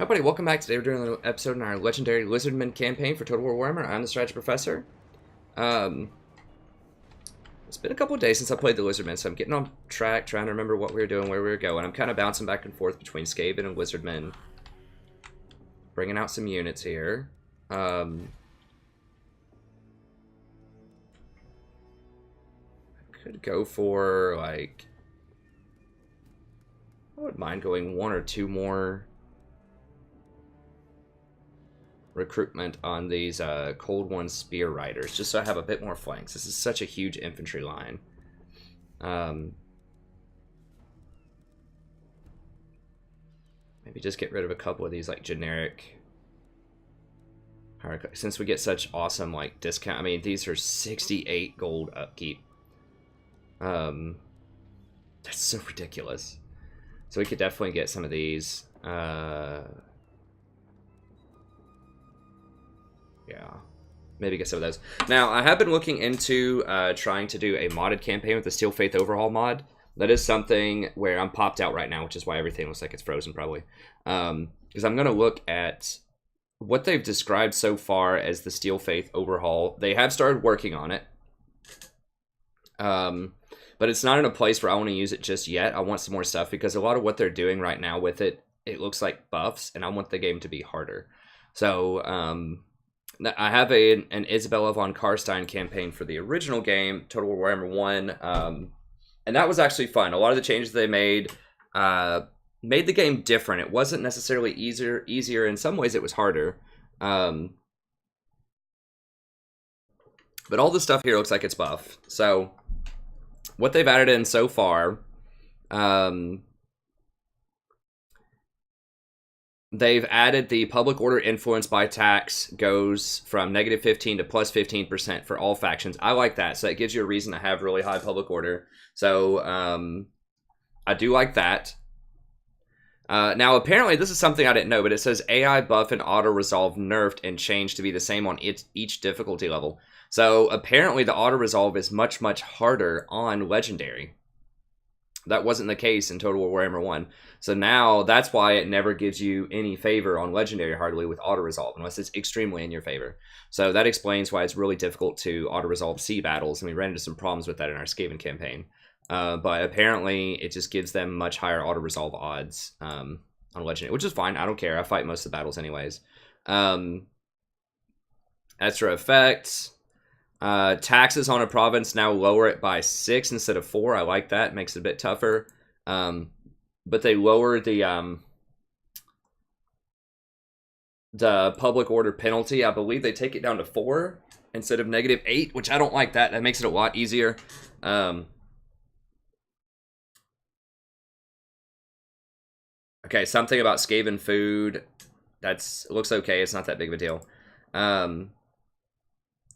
Hi, everybody. Welcome back. Today we're doing an episode in our legendary Lizardmen campaign for Total War Warhammer. I'm the strategy professor. Um, it's been a couple of days since I played the Lizardmen, so I'm getting on track, trying to remember what we were doing, where we were going. I'm kind of bouncing back and forth between Skaven and Lizardmen. Bringing out some units here. I could go for, like... I wouldn't mind going one or two more recruitment on these Cold One Spear Riders, just so I have a bit more flanks. This is such a huge infantry line. Maybe just get rid of a couple of these like generic, since we get such awesome like discount. I mean, these are 68 gold upkeep. That's so ridiculous. So we could definitely get some of these. Yeah, maybe get some of those. Now, I have been looking into trying to do a modded campaign with the Steel Faith Overhaul mod. That is something where I'm popped out right now, which is why everything looks like it's frozen, probably. Because I'm going to look at what they've described so far as the Steel Faith Overhaul. They have started working on it. But it's not in a place where I want to use it just yet. I want some more stuff, because a lot of what they're doing right now with it, it looks like buffs, and I want the game to be harder. So, I have an Isabella von Karstein campaign for the original game, Total War Warhammer 1, and that was actually fun. A lot of the changes they made made the game different. It wasn't necessarily easier. In some ways, it was harder. But all the stuff here looks like it's buff. So, what they've added in so far... they've added the public order influence by tax goes from -15 to plus 15% for all factions. I like that. So it gives you a reason to have really high public order. So I do like that. Now, apparently, this is something I didn't know, but it says AI buff and auto-resolve nerfed and changed to be the same on each difficulty level. So apparently, the auto-resolve is much, much harder on Legendary. That wasn't the case in Total War Warhammer 1. So now, that's why it never gives you any favor on Legendary hardly with auto-resolve, unless it's extremely in your favor. So that explains why it's really difficult to auto-resolve sea battles, and we ran into some problems with that in our Skaven campaign. But apparently, it just gives them much higher auto-resolve odds on Legendary, which is fine. I don't care. I fight most of the battles anyways. Extra effects. Taxes on a province now lower it by 6 instead of 4. I like that. It makes it a bit tougher. But they lower the public order penalty. I believe they take it down to 4 instead of -8, which I don't like that. That makes it a lot easier. Okay, something about Skaven food. Looks okay. It's not that big of a deal.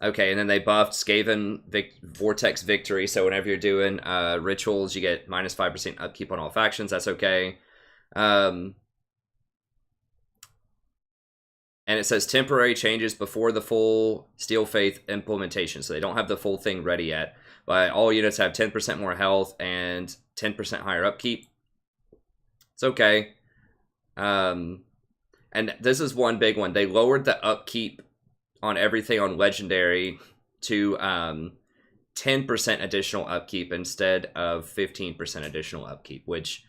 Okay, and then they buffed Skaven Vortex Victory, so whenever you're doing rituals, you get -5% upkeep on all factions. That's okay. And it says temporary changes before the full Steel Faith implementation, so they don't have the full thing ready yet. But all units have 10% more health and 10% higher upkeep. It's okay. And this is one big one. They lowered the upkeep on everything on Legendary to 10% additional upkeep instead of 15% additional upkeep, which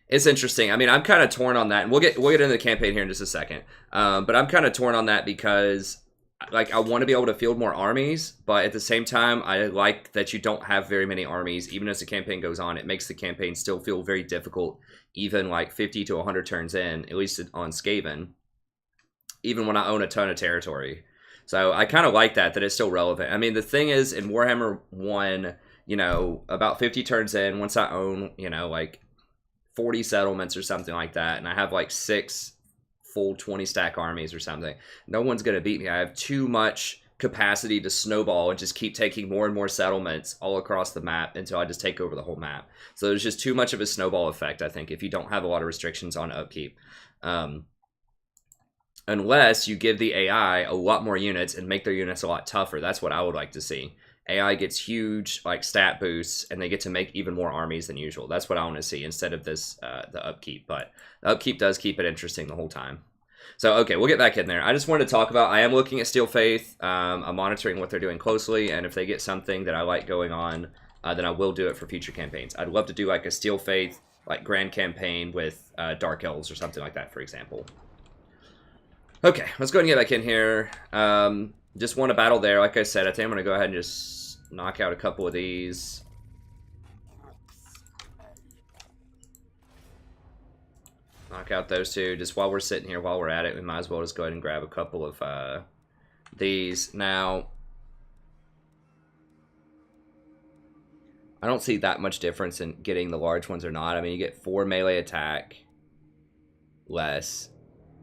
is interesting. I mean, I'm kind of torn on that, and we'll get into the campaign here in just a second. But I'm kind of torn on that because, like, I want to be able to field more armies, but at the same time, I like that you don't have very many armies. Even as the campaign goes on, it makes the campaign still feel very difficult, even like 50 to 100 turns in, at least on Skaven, even when I own a ton of territory. So I kind of like that it's still relevant. I mean, the thing is, in Warhammer 1, you know, about 50 turns in, once I own, you know, like 40 settlements or something like that, and I have like 6 full 20-stack armies or something, no one's going to beat me. I have too much capacity to snowball and just keep taking more and more settlements all across the map until I just take over the whole map. So there's just too much of a snowball effect, I think, if you don't have a lot of restrictions on upkeep. Unless you give the AI a lot more units and make their units a lot tougher. That's what I would like to see. AI gets huge like stat boosts, and they get to make even more armies than usual. That's what I want to see instead of this the upkeep. But the upkeep does keep it interesting the whole time. So okay, we'll get back in there. I just wanted to talk about. I am looking at Steel Faith. I'm monitoring what they're doing closely, and if they get something that I like going on, then I will do it for future campaigns. I'd love to do like a Steel Faith like grand campaign with Dark Elves or something like that, for example. Okay, let's go ahead and get back in here. Just won a battle there. Like I said, I think I'm going to go ahead and just knock out a couple of these. Knock out those two. Just while we're sitting here, while we're at it, we might as well just go ahead and grab a couple of these. Now, I don't see that much difference in getting the large ones or not. I mean, you get 4 melee attack less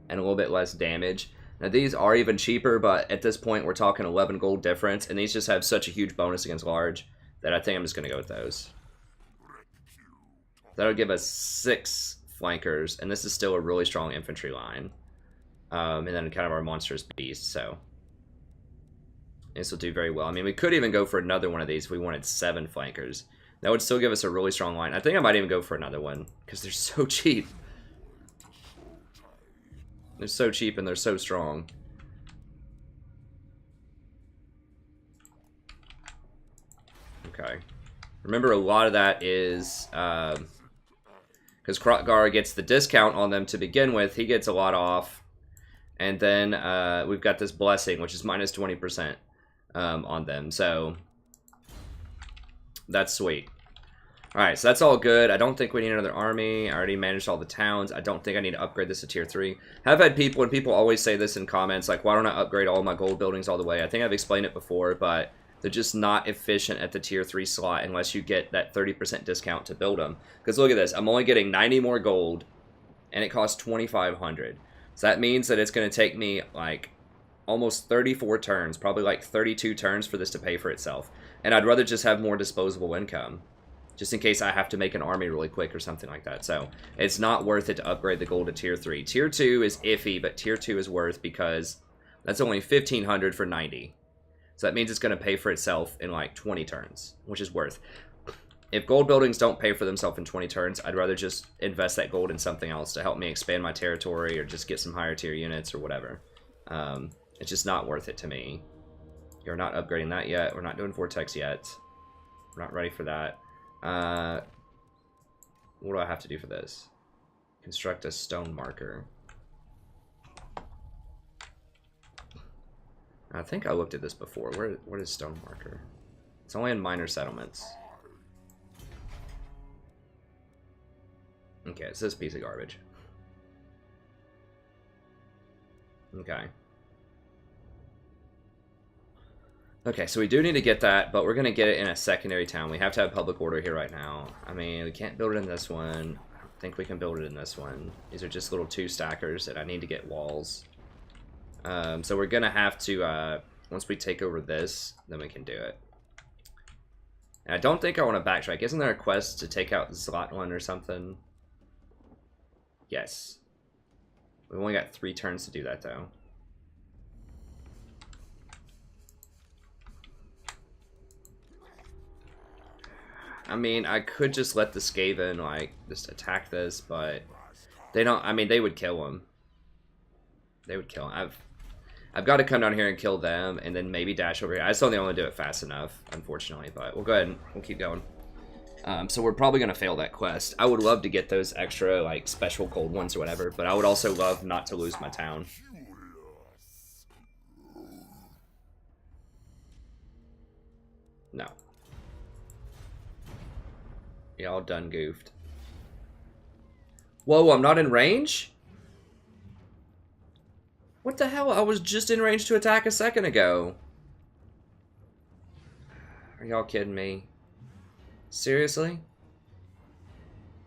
and a little bit less damage. Now, these are even cheaper, but at this point, we're talking 11 gold difference, and these just have such a huge bonus against large that I think I'm just going to go with those. That'll give us 6 flankers, and this is still a really strong infantry line. And then kind of our monstrous beast, so this will do very well. I mean, we could even go for another one of these if we wanted 7 flankers. That would still give us a really strong line. I think I might even go for another one, because they're so cheap. They're so cheap and they're so strong. Okay. Remember, a lot of that is because kroq-gar gets the discount on them to begin with. He gets a lot off. And then we've got this blessing, which is minus 20% on them. So that's sweet. Alright, so that's all good. I don't think we need another army. I already managed all the towns. I don't think I need to upgrade this to tier 3. I've had people, and people always say this in comments, like, why don't I upgrade all my gold buildings all the way? I think I've explained it before, but they're just not efficient at the tier 3 slot unless you get that 30% discount to build them. Because look at this. I'm only getting 90 more gold, and it costs 2,500. So that means that it's going to take me, like, almost 34 turns, probably like 32 turns for this to pay for itself. And I'd rather just have more disposable income, just in case I have to make an army really quick or something like that. So it's not worth it to upgrade the gold to tier 3. Tier 2 is iffy, but tier 2 is worth because that's only 1,500 for 90. So that means it's going to pay for itself in like 20 turns, which is worth. If gold buildings don't pay for themselves in 20 turns, I'd rather just invest that gold in something else to help me expand my territory or just get some higher tier units or whatever. It's just not worth it to me. You're not upgrading that yet. We're not doing Vortex yet. We're not ready for that. What do I have to do for this? Construct a stone marker. I think I looked at this before. What is stone marker? It's only in minor settlements. Okay, it's this piece of garbage. Okay. Okay, so we do need to get that, but we're going to get it in a secondary town. We have to have public order here right now. I mean, we can't build it in this one. I don't think we can build it in this one. These are just little 2 stackers, and I need to get walls. So we're going to have to, once we take over this, then we can do it. And I don't think I want to backtrack. Isn't there a quest to take out Zlotland or something? Yes. We've only got 3 turns to do that, though. I mean, I could just let the Skaven, like, just attack this, but they don't, I mean, they would kill him. They would kill him. I've got to come down here and kill them, and then maybe dash over here. I just don't think I'm going to do it fast enough, unfortunately, but we'll go ahead and we'll keep going. So we're probably going to fail that quest. I would love to get those extra, like, special cold ones or whatever, but I would also love not to lose my town. No. Y'all done goofed. Whoa, I'm not in range? What the hell? I was just in range to attack a second ago. Are y'all kidding me? Seriously?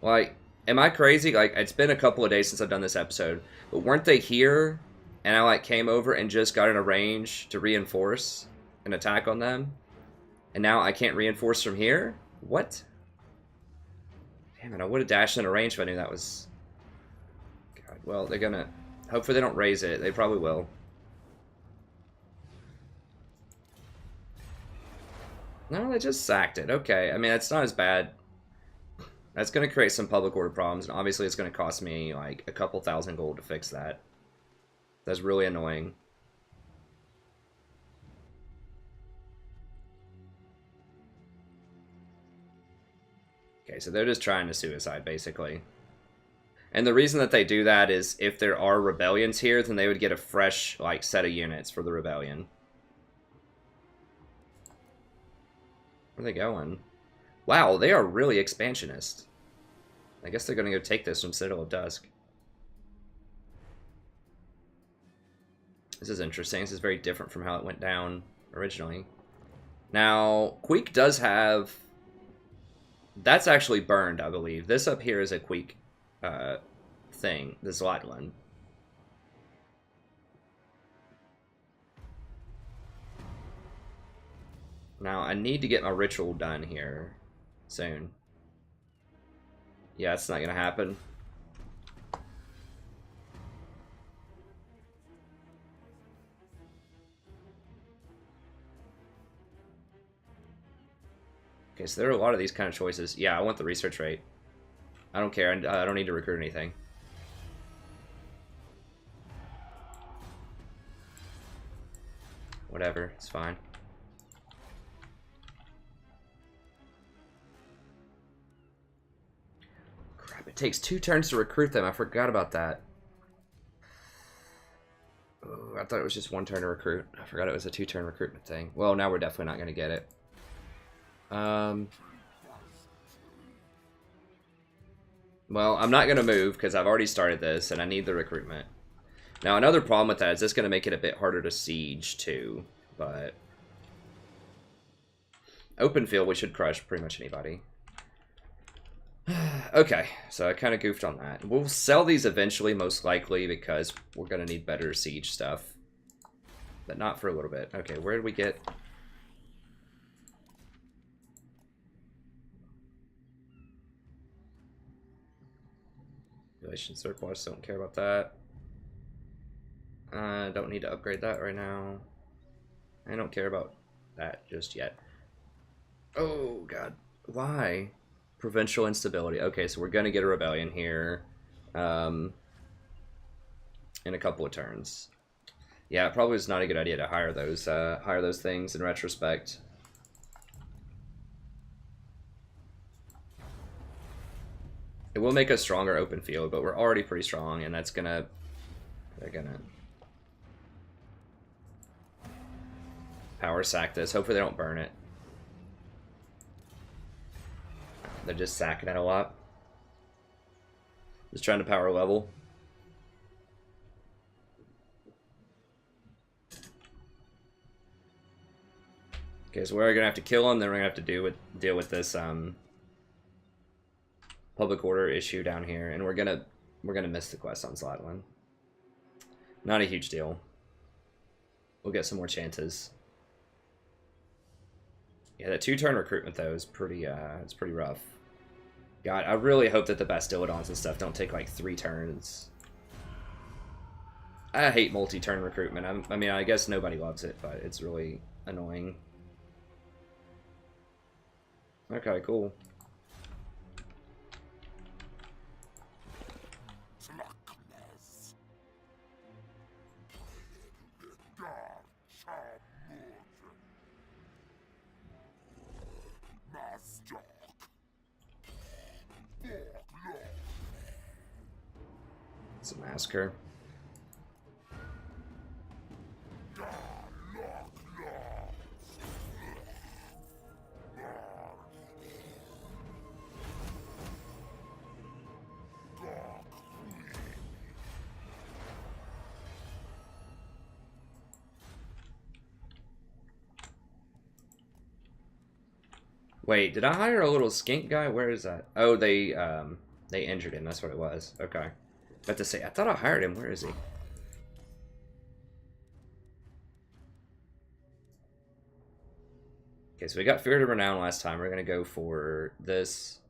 Like, am I crazy? Like, it's been a couple of days since I've done this episode, but weren't they here? And I, like, came over and just got in a range to reinforce an attack on them? And now I can't reinforce from here? What? Damn it, I would have dashed in a range if I knew that was... God, well, they're gonna... Hopefully they don't raise it. They probably will. No, they just sacked it. Okay, I mean, that's not as bad. That's going to create some public order problems, and obviously it's going to cost me like a couple thousand gold to fix that. That's really annoying. Okay, so they're just trying to suicide, basically. And the reason that they do that is if there are rebellions here, then they would get a fresh, like, set of units for the rebellion. Where are they going? Wow, they are really expansionist. I guess they're going to go take this from Citadel of Dusk. This is interesting. This is very different from how it went down originally. Now, Queek does have... That's actually burned, I believe. This up here is a Queek thing. The Zlatland. Now, I need to get my ritual done here soon. Yeah, it's not going to happen. Okay, so there are a lot of these kind of choices. Yeah, I want the research rate. I don't care. I don't need to recruit anything. Whatever, it's fine. Crap, it takes 2 turns to recruit them. I forgot about that. Oh, I thought it was just 1 turn to recruit. I forgot it was a 2-turn recruitment thing. Well, now we're definitely not going to get it. Well, I'm not going to move because I've already started this and I need the recruitment. Now, another problem with that is it's going to make it a bit harder to siege too, but open field we should crush pretty much anybody. Okay, so I kind of goofed on that. We'll sell these eventually, most likely, because we're going to need better siege stuff. But not for a little bit. Okay, where did we get... Population surplus, don't care about that. I don't need to upgrade that right now. I don't care about that just yet. Oh, God. Why? Provincial instability. Okay, so we're going to get a rebellion here in a couple of turns. Yeah, it probably is not a good idea to hire those things in retrospect. It will make us stronger open field, but we're already pretty strong, and that's gonna... They're gonna... power sack this. Hopefully they don't burn it. They're just sacking it a lot. Just trying to power level. Okay, so we're gonna have to kill them, then we're gonna have to deal with this public order issue down here, and we're gonna miss the quest on Zlatland. Not a huge deal. We'll get some more chances. Yeah, that 2-turn recruitment though is pretty it's pretty rough. God, I really hope that the Bastiladons and stuff don't take like 3 turns. I hate multi-turn recruitment. I mean, I guess nobody loves it, but it's really annoying. Okay, cool. It's a massacre. Wait, did I hire a little skink guy? Where is that? Oh, they injured him. That's what it was. Okay. About to say, I thought I hired him. Where is he? Okay, so we got Fear to Renown last time. We're going to go for this.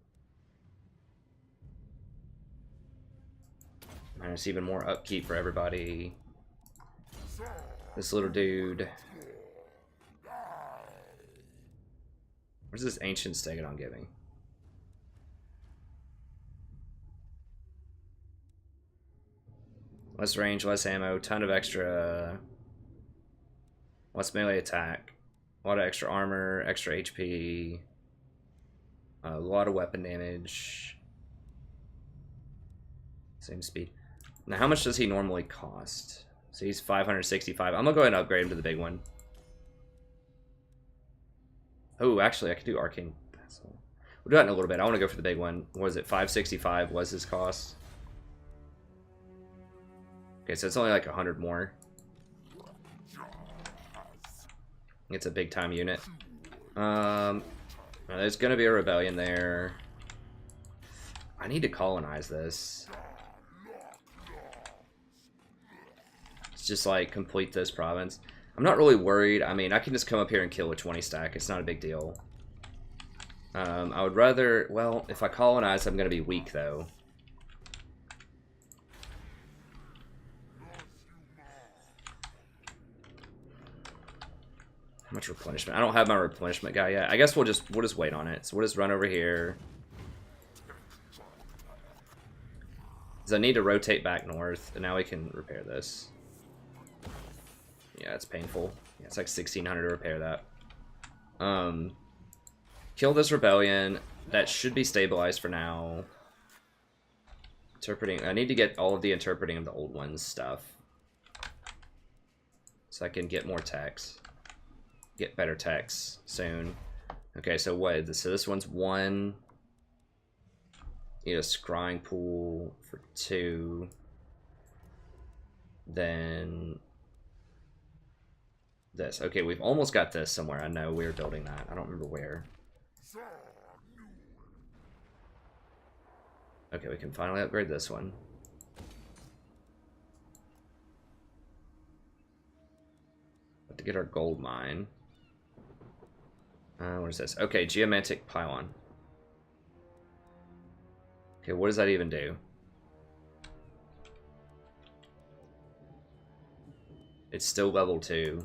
Minus even more upkeep for everybody. This little dude. Where's this ancient stegadon giving? Less range, less ammo, ton of extra. Less melee attack. A lot of extra armor, extra HP. A lot of weapon damage. Same speed. Now, how much does he normally cost? So he's 565. I'm gonna go ahead and upgrade him to the big one. Oh, actually, I could do arcane. We'll do that in a little bit. I want to go for the big one. What was it? 565 was his cost. Okay, so it's only like 100 more. It's a big time unit. There's gonna be a rebellion there. I need to colonize this. It's just like complete this province. I'm not really worried. I mean, I can just come up here and kill a 20 stack. It's not a big deal. I would rather, well, if I colonize, I'm gonna be weak though. How much replenishment? I don't have my replenishment guy yet. I guess we'll just wait on it. So we'll just run over here. Because I need to rotate back north, and now we can repair this. Yeah, it's painful. Yeah, it's like 1,600 to repair that. Kill this rebellion. That should be stabilized for now. Interpreting. I need to get all of the interpreting of the old ones stuff. So I can get more techs. Get better techs soon. Okay, so what? So this one's 1. Need a scrying pool for 2. Then this. Okay, we've almost got this somewhere. I know we were building that. I don't remember where. Okay, we can finally upgrade this one. Have to get our gold mine. What is this? Okay, Geomantic pylon. Okay, what does that even do? It's still level 2.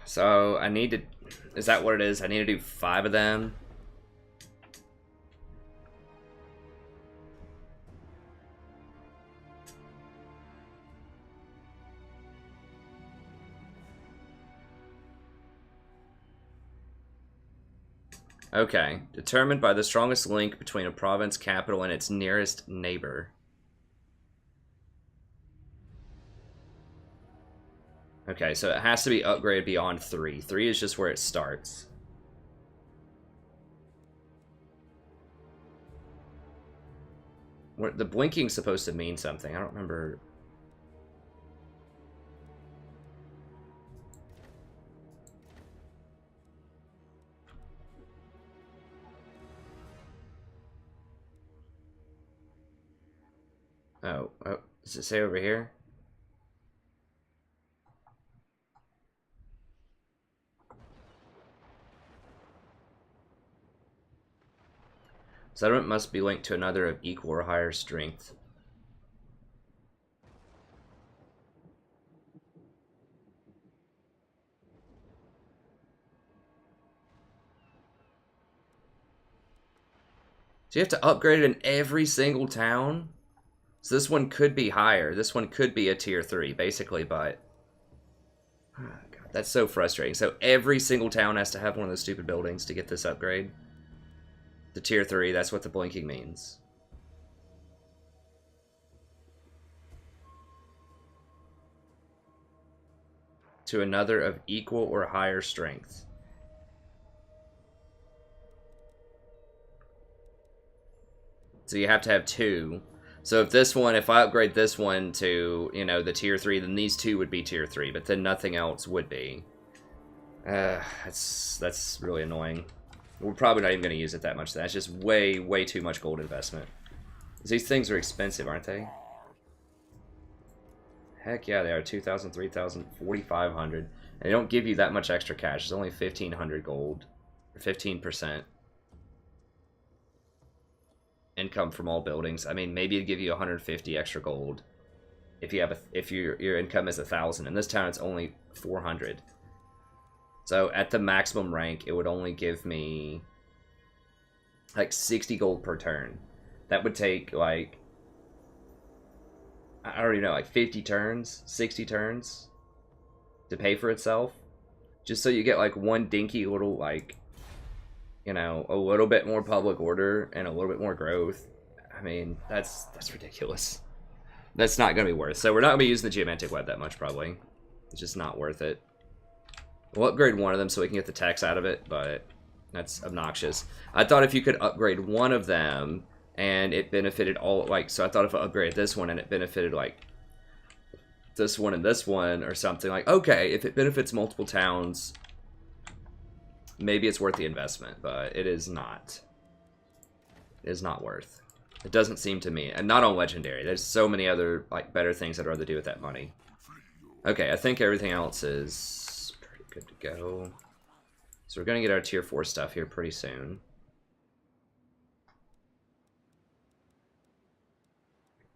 So I need to, is that what it is? I need to do 5 of them. Okay, determined by the strongest link between a province capital and its nearest neighbor. Okay, so it has to be upgraded beyond 3. 3 is just where it starts. The blinking's supposed to mean something. I don't remember. Oh, does it say over here? Settlement must be linked to another of equal or higher strength. So you have to upgrade it in every single town? So this one could be higher. This one could be a tier 3, basically, but... Oh, God, that's so frustrating. So every single town has to have one of those stupid buildings to get this upgrade. The tier 3, that's what the blinking means. To another of equal or higher strength. So you have to have 2. So if this one, if I upgrade this one to, you know, the tier 3, then these two would be tier 3, but then nothing else would be. That's really annoying. We're probably not even going to use it that much. That's just way too much gold investment. These things are expensive, aren't they? Heck yeah, they are. 2,000, 3,000, 4,500. And they don't give you that much extra cash. It's only 1,500 gold. 15%. Income from all buildings. I mean, maybe it'd give you 150 extra gold if you have if your income is 1,000. In this town, it's only 400. So at the maximum rank, it would only give me like 60 gold per turn. That would take like, I don't even know, like 50 turns, 60 turns to pay for itself. Just so you get like one dinky little, like, you know, a little bit more public order and a little bit more growth. I mean, that's ridiculous. That's not going to be worth it. So we're not going to be using the Geomantic web that much, probably. It's just not worth it. We'll upgrade one of them so we can get the tax out of it, but that's obnoxious. I thought if you could upgrade one of them and it benefited all, like, so I thought if I upgraded this one and it benefited, like, this one and this one or something, like, okay, if it benefits multiple towns, maybe it's worth the investment, but it is not. It is not worth. It doesn't seem to me, and not on Legendary. There's so many other, like, better things I'd rather do with that money. Okay, I think everything else is pretty good to go. So we're going to get our tier 4 stuff here pretty soon.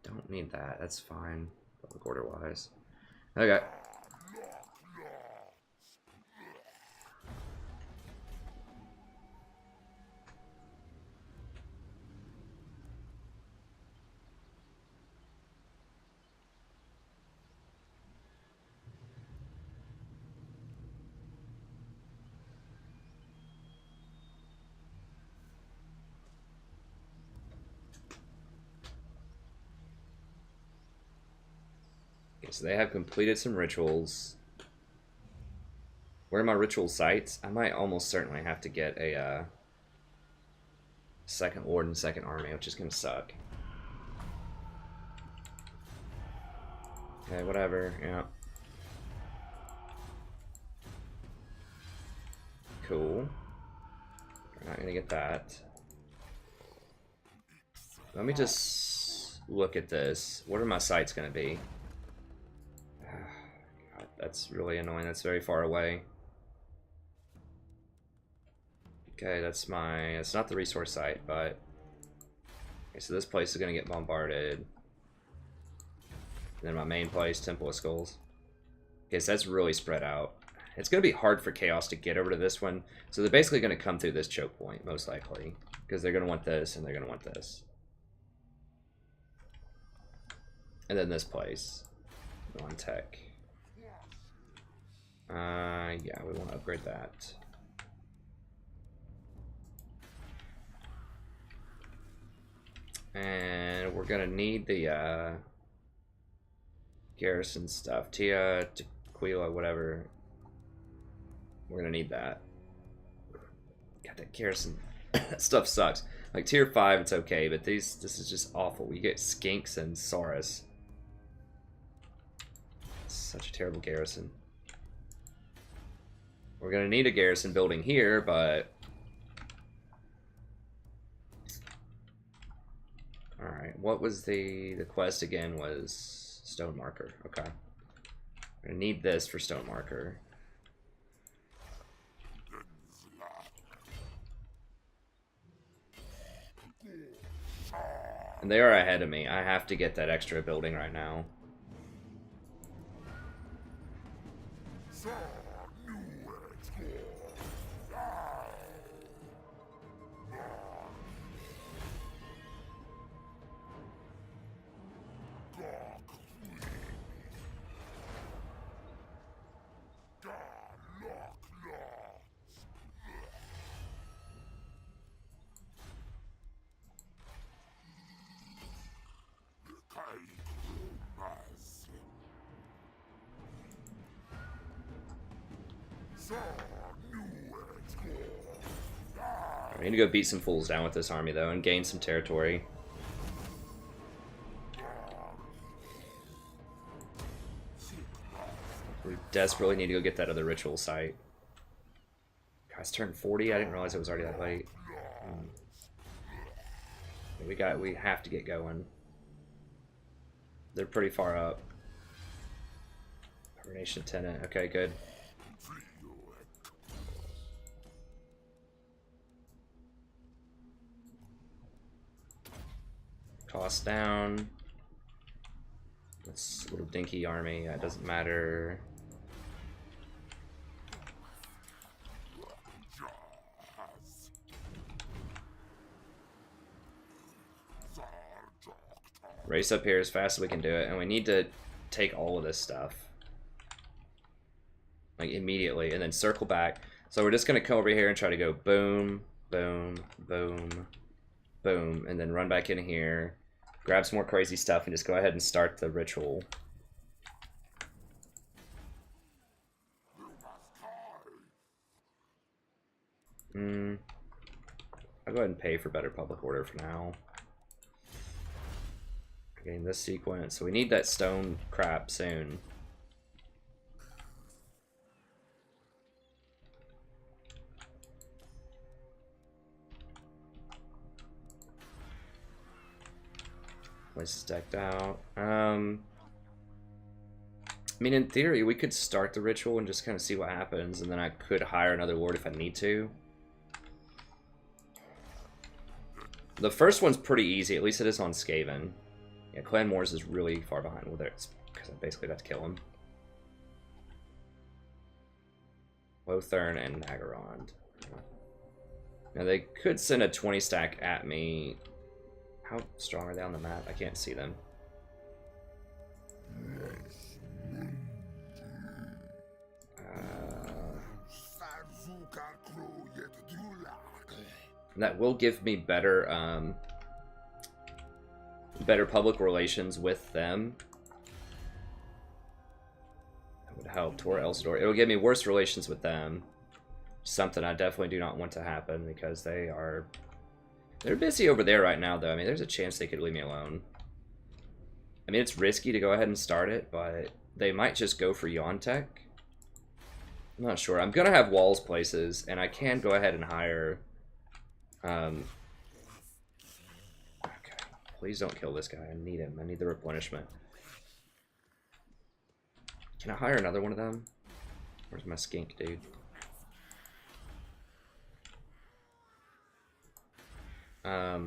Don't need that. That's fine, public order-wise. Okay. So they have completed some rituals. Where are my ritual sites? I might almost certainly have to get a second ward and second army, which is going to suck. Okay, whatever, yeah. Cool. We're not going to get that. Let me just look at this. What are my sites going to be? God, that's really annoying. That's very far away. Okay, that's my... It's not the resource site, but... Okay, so this place is going to get bombarded. And then my main place, Temple of Skulls. Okay, so that's really spread out. It's going to be hard for Chaos to get over to this one. So they're basically going to come through this choke point, most likely. Because they're going to want this, and they're going to want this. And then this place. On tech. Yeah, we want to upgrade that. And we're gonna need the garrison stuff. Tia, Tequila, whatever. We're gonna need that. God, that garrison that stuff sucks. Like tier 5, it's okay, but this is just awful. You get Skinks and Saurus. Such a terrible garrison. We're gonna need a garrison building here, but alright, what was the quest again? Was stone marker. Okay. We're gonna need this for stone marker. And they are ahead of me. I have to get that extra building right now. We need to go beat some fools down with this army, though, and gain some territory. desperately need to go get that other ritual site. Guys, turned 40. I didn't realize it was already that late. We have to get going. They're pretty far up. Hibernation tenant. Okay, good. Cost down. This little dinky army. That doesn't matter. Race up here as fast as we can do it, and we need to take all of this stuff. Like, immediately, and then circle back. So we're just going to come over here and try to go boom, boom, boom, boom, and then run back in here, grab some more crazy stuff, and just go ahead and start the ritual. I'll go ahead and pay for better public order for now. Getting this sequence, so we need that stone crap soon. Place is decked out. I mean, in theory, we could start the ritual and just kind of see what happens, and then I could hire another lord if I need to. The first one's pretty easy, at least it is on Skaven. Yeah, Clan Moors is really far behind. Well, it's because I basically got to kill him. Lothern and Nagarond. Now they could send a 20 stack at me. How strong are they on the map? I can't see them. That will give me better better public relations with them. That would help. Tor Elsador. It'll give me worse relations with them. Something I definitely do not want to happen because they're busy over there right now, though. I mean, there's a chance they could leave me alone. I mean, it's risky to go ahead and start it, but they might just go for Geomantic. I'm not sure. I'm gonna have walls places, and I can go ahead and hire. Okay, please don't kill this guy. I need him. I need the replenishment. Can I hire another one of them? Where's my skink, dude? I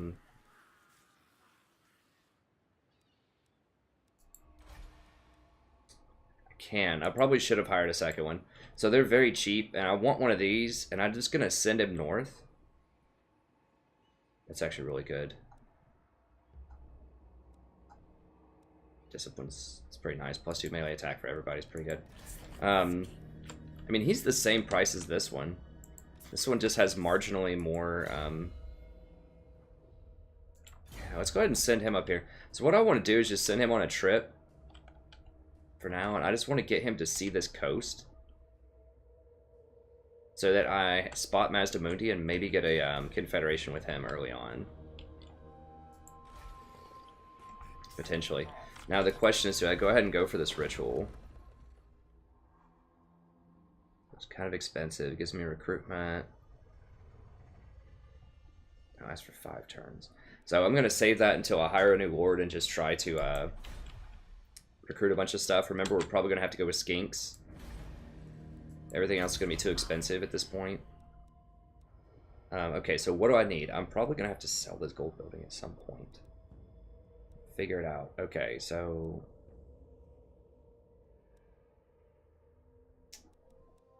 can. I probably should have hired a second one. So they're very cheap, and I want one of these, and I'm just gonna send him north. That's actually really good. Discipline's it's pretty nice. +2 melee attack for everybody's pretty good. I mean, he's the same price as this one. This one just has marginally more. Yeah, let's go ahead and send him up here. So what I want to do is just send him on a trip for now, and I just want to get him to see this coast so that I spot Mazdamundi and maybe get a confederation with him early on. Potentially. Now the question is, do I go ahead and go for this ritual? It's kind of expensive. It gives me recruitment. No, that's for 5 turns. So I'm going to save that until I hire a new lord and just try to recruit a bunch of stuff. Remember, we're probably going to have to go with skinks. Everything else is going to be too expensive at this point. Okay, so what do I need? I'm probably going to have to sell this gold building at some point. Figure it out. Okay, so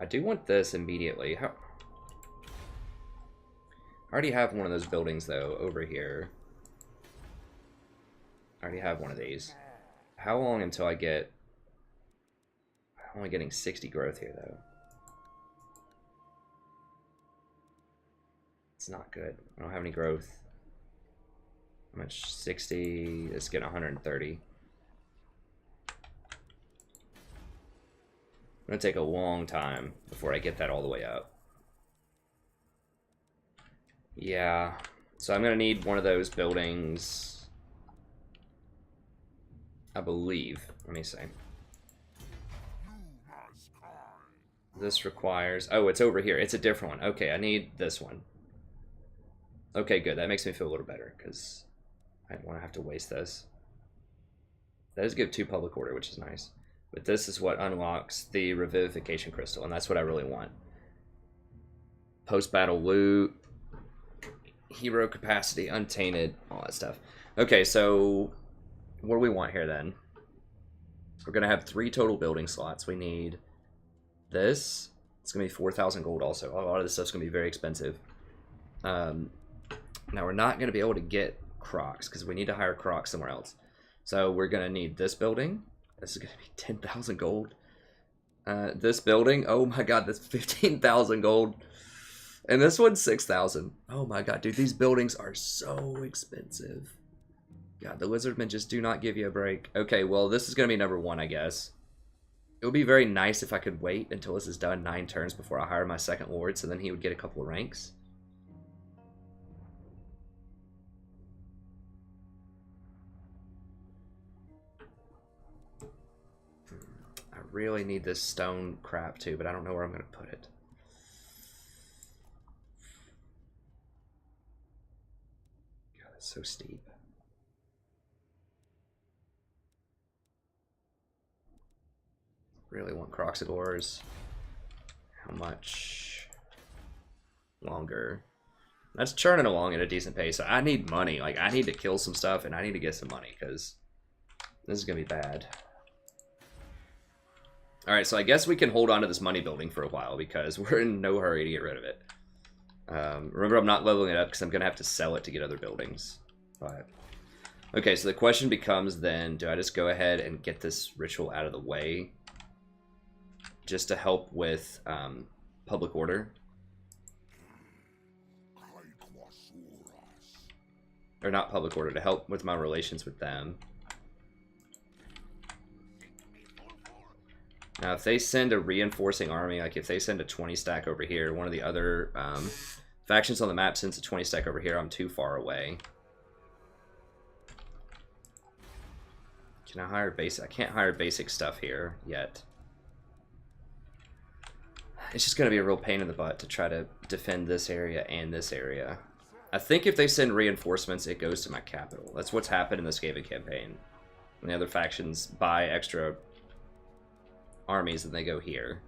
I do want this immediately. I already have one of those buildings, though, over here. I already have one of these. How long until I get... I'm only getting 60 growth here, though. It's not good. I don't have any growth. How much? 60. Let's get 130. It's gonna take a long time before I get that all the way up. Yeah. So I'm gonna need one of those buildings, I believe. Let me see. This requires... Oh, it's over here. It's a different one. Okay, I need this one. Okay, good. That makes me feel a little better, because I don't want to have to waste this. That does give 2 public order, which is nice. But this is what unlocks the Revivification Crystal, and that's what I really want. Post-battle loot, hero capacity, untainted, all that stuff. Okay, so what do we want here then? We're going to have 3 total building slots. We need this. It's going to be 4,000 gold also. A lot of this stuff's going to be very expensive. Now, we're not going to be able to get kroqs because we need to hire kroqs somewhere else. So we're going to need this building. This is going to be 10,000 gold. This building, oh my god, that's 15,000 gold. And this one's 6,000. Oh my god, dude, these buildings are so expensive. God, the Lizardmen just do not give you a break. Okay, well, this is going to be number 1, I guess. It would be very nice if I could wait until this is done 9 turns before I hire my second lord, so then he would get a couple of ranks. I really need this stone crap too, but I don't know where I'm going to put it. God, it's so steep. Really want kroq-gars. How much longer? That's churning along at a decent pace. I need money. Like, I need to kill some stuff and I need to get some money because this is going to be bad. Alright, so I guess we can hold on to this money building for a while because we're in no hurry to get rid of it. Remember, I'm not leveling it up because I'm going to have to sell it to get other buildings. But okay, so the question becomes then, do I just go ahead and get this ritual out of the way just to help with public order? Or not public order, to help with my relations with them. Now, if they send a reinforcing army, like if they send a 20 stack over here, one of the other factions on the map sends a 20 stack over here, I'm too far away. Can I hire basic? I can't hire basic stuff here yet. It's just going to be a real pain in the butt to try to defend this area and this area. I think if they send reinforcements, it goes to my capital. That's what's happened in the Skaven campaign. When the other factions buy extra armies and they go here.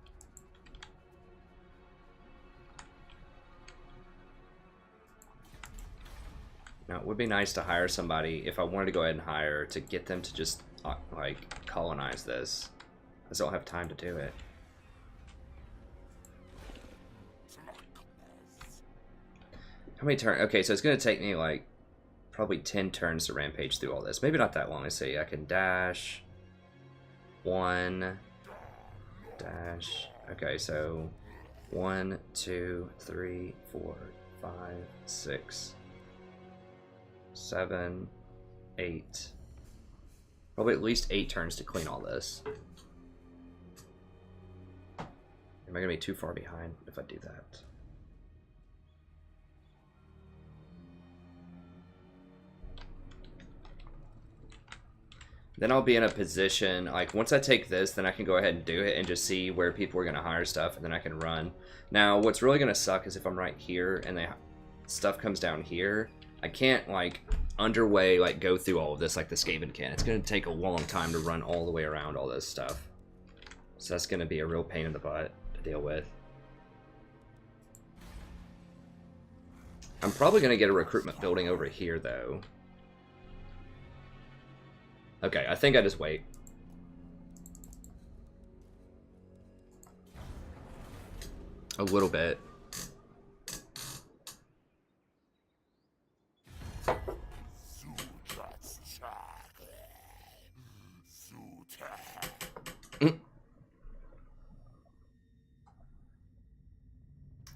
Now, it would be nice to hire somebody, if I wanted to go ahead and hire, to get them to just, like, colonize this. I just don't have time to do it. How many turns? Okay, so it's going to take me, like, probably 10 turns to rampage through all this. Maybe not that long. Let's see. I can dash. 1. Dash. Okay, so 1, 2, 3, 4, 5, 6, 7, 8. Probably at least 8 turns to clean all this. Am I going to be too far behind if I do that? Then I'll be in a position, like, once I take this, then I can go ahead and do it and just see where people are going to hire stuff, and then I can run. Now, what's really going to suck is if I'm right here and stuff comes down here, I can't, like, underway, like, go through all of this like the Skaven can. It's going to take a long time to run all the way around all this stuff. So that's going to be a real pain in the butt to deal with. I'm probably going to get a recruitment building over here, though. Okay, I think I just wait. A little bit.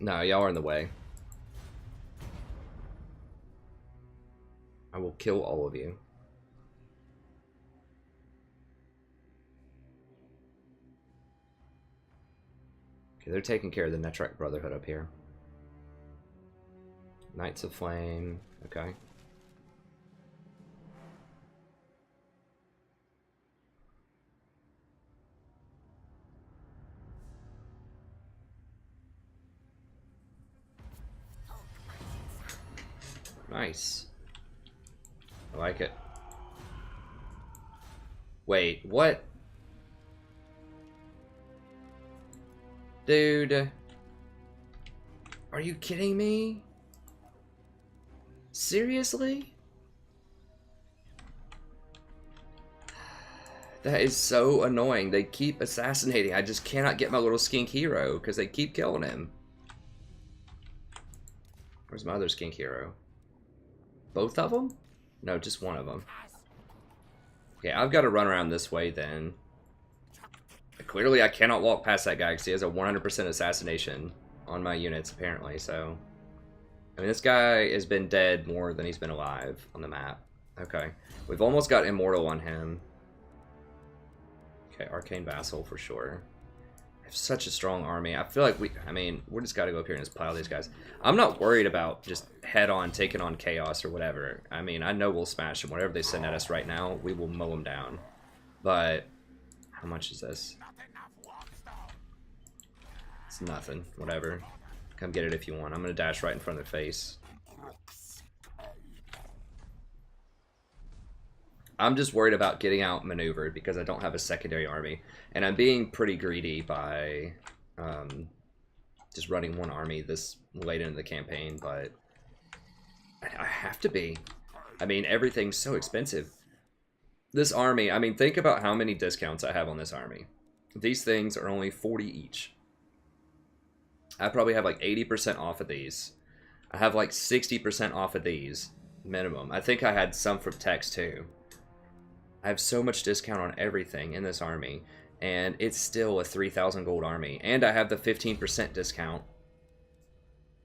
No, y'all are in the way. I will kill all of you. Okay, they're taking care of the Netrek Brotherhood up here. Knights of Flame, okay. Nice. I like it. Wait, what? Dude. Are you kidding me? Seriously? That is so annoying. They keep assassinating. I just cannot get my little skink hero because they keep killing him. Where's my other skink hero? Both of them? No, just one of them. Okay, I've got to run around this way then. Clearly, I cannot walk past that guy because he has a 100% assassination on my units, apparently, so... I mean, this guy has been dead more than he's been alive on the map. Okay. We've almost got Immortal on him. Okay, Arcane Vassal for sure. I have such a strong army. I feel like we just got to go up here and just pile these guys. I'm not worried about just head-on taking on Chaos or whatever. I mean, I know we'll smash them. Whatever they send at us right now, we will mow them down. But, how much is this? It's nothing. Whatever. Come get it if you want. I'm going to dash right in front of their face. I'm just worried about getting outmaneuvered because I don't have a secondary army. And I'm being pretty greedy by just running one army this late into the campaign, but I have to be. I mean, everything's so expensive. This army, I mean, think about how many discounts I have on this army. These things are only 40 each. I probably have like 80% off of these. I have like 60% off of these, minimum. I think I had some from Tex too. I have so much discount on everything in this army, and it's still a 3,000 gold army. And I have the 15% discount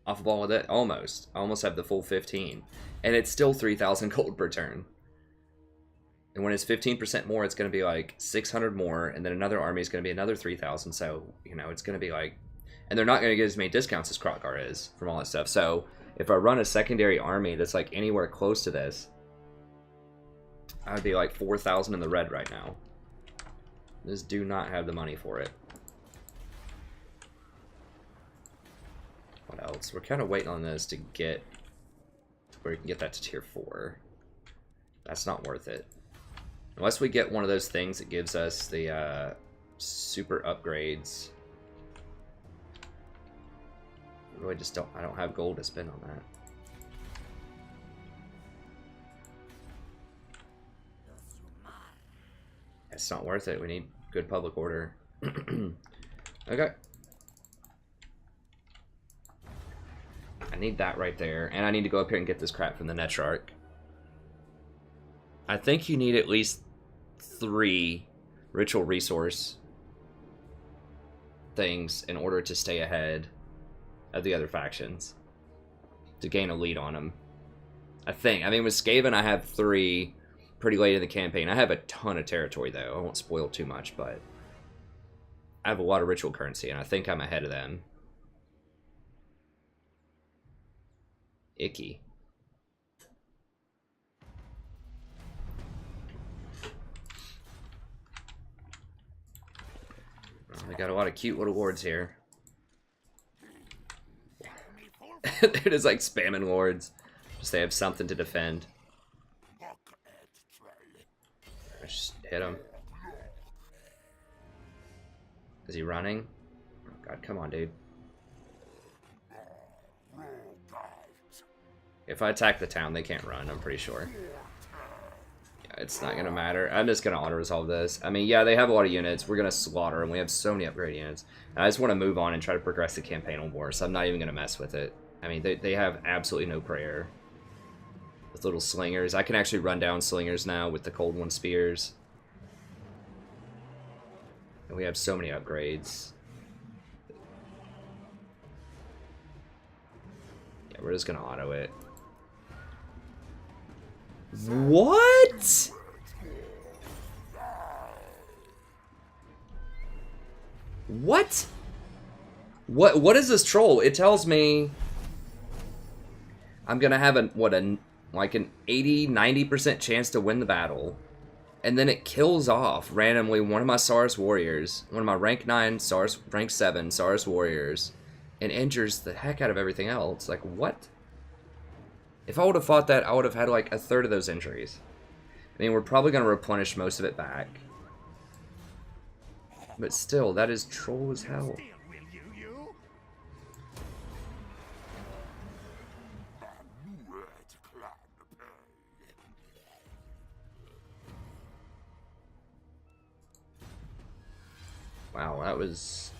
off of all of that, almost. I almost have the full 15. And it's still 3,000 gold per turn. And when it's 15% more, it's going to be like 600 more, and then another army is going to be another 3,000. So, you know, it's going to be like... And they're not going to get as many discounts as kroq-gar is from all that stuff. So, if I run a secondary army that's like anywhere close to this, I'd be like 4,000 in the red right now. Just do not have the money for it. What else? We're kind of waiting on this to get to where we can get that to tier 4. That's not worth it. Unless we get one of those things that gives us the super upgrades. I really just I don't have gold to spend on that. It's not worth it. We need good public order. Okay. I need that right there. And I need to go up here and get this crap from the Netrarch. I think you need at least 3 ritual resource things in order to stay ahead of the other factions. To gain a lead on them. I think. I mean, with Skaven, I have 3... pretty late in the campaign. I have a ton of territory, though. I won't spoil too much, but I have a lot of ritual currency, and I think I'm ahead of them. Icky. Well, they got a lot of cute little lords here. They're just like spamming lords. Just they have something to defend. Just hit him. Is he running? Oh god, come on, dude. If I attack the town, they can't run, I'm pretty sure. Yeah, it's not gonna matter. I'm just gonna auto-resolve this. I mean, yeah, they have a lot of units. We're gonna slaughter them. We have so many upgrade units. And I just want to move on and try to progress the campaign on more, so I'm not even gonna mess with it. I mean, they have absolutely no prayer. With little slingers. I can actually run down slingers now with the Cold One spears. And we have so many upgrades. Yeah, we're just gonna auto it. What? What? What is this troll? It tells me I'm gonna have like an 80-90% chance to win the battle. And then it kills off randomly one of my Saurus warriors, one of my rank 9 Saurus, rank 7 Saurus warriors, and injures the heck out of everything else. Like, what? If I would have fought that, I would have had like a third of those injuries. I mean, we're probably going to replenish most of it back. But still, that is troll as hell. Wow, that was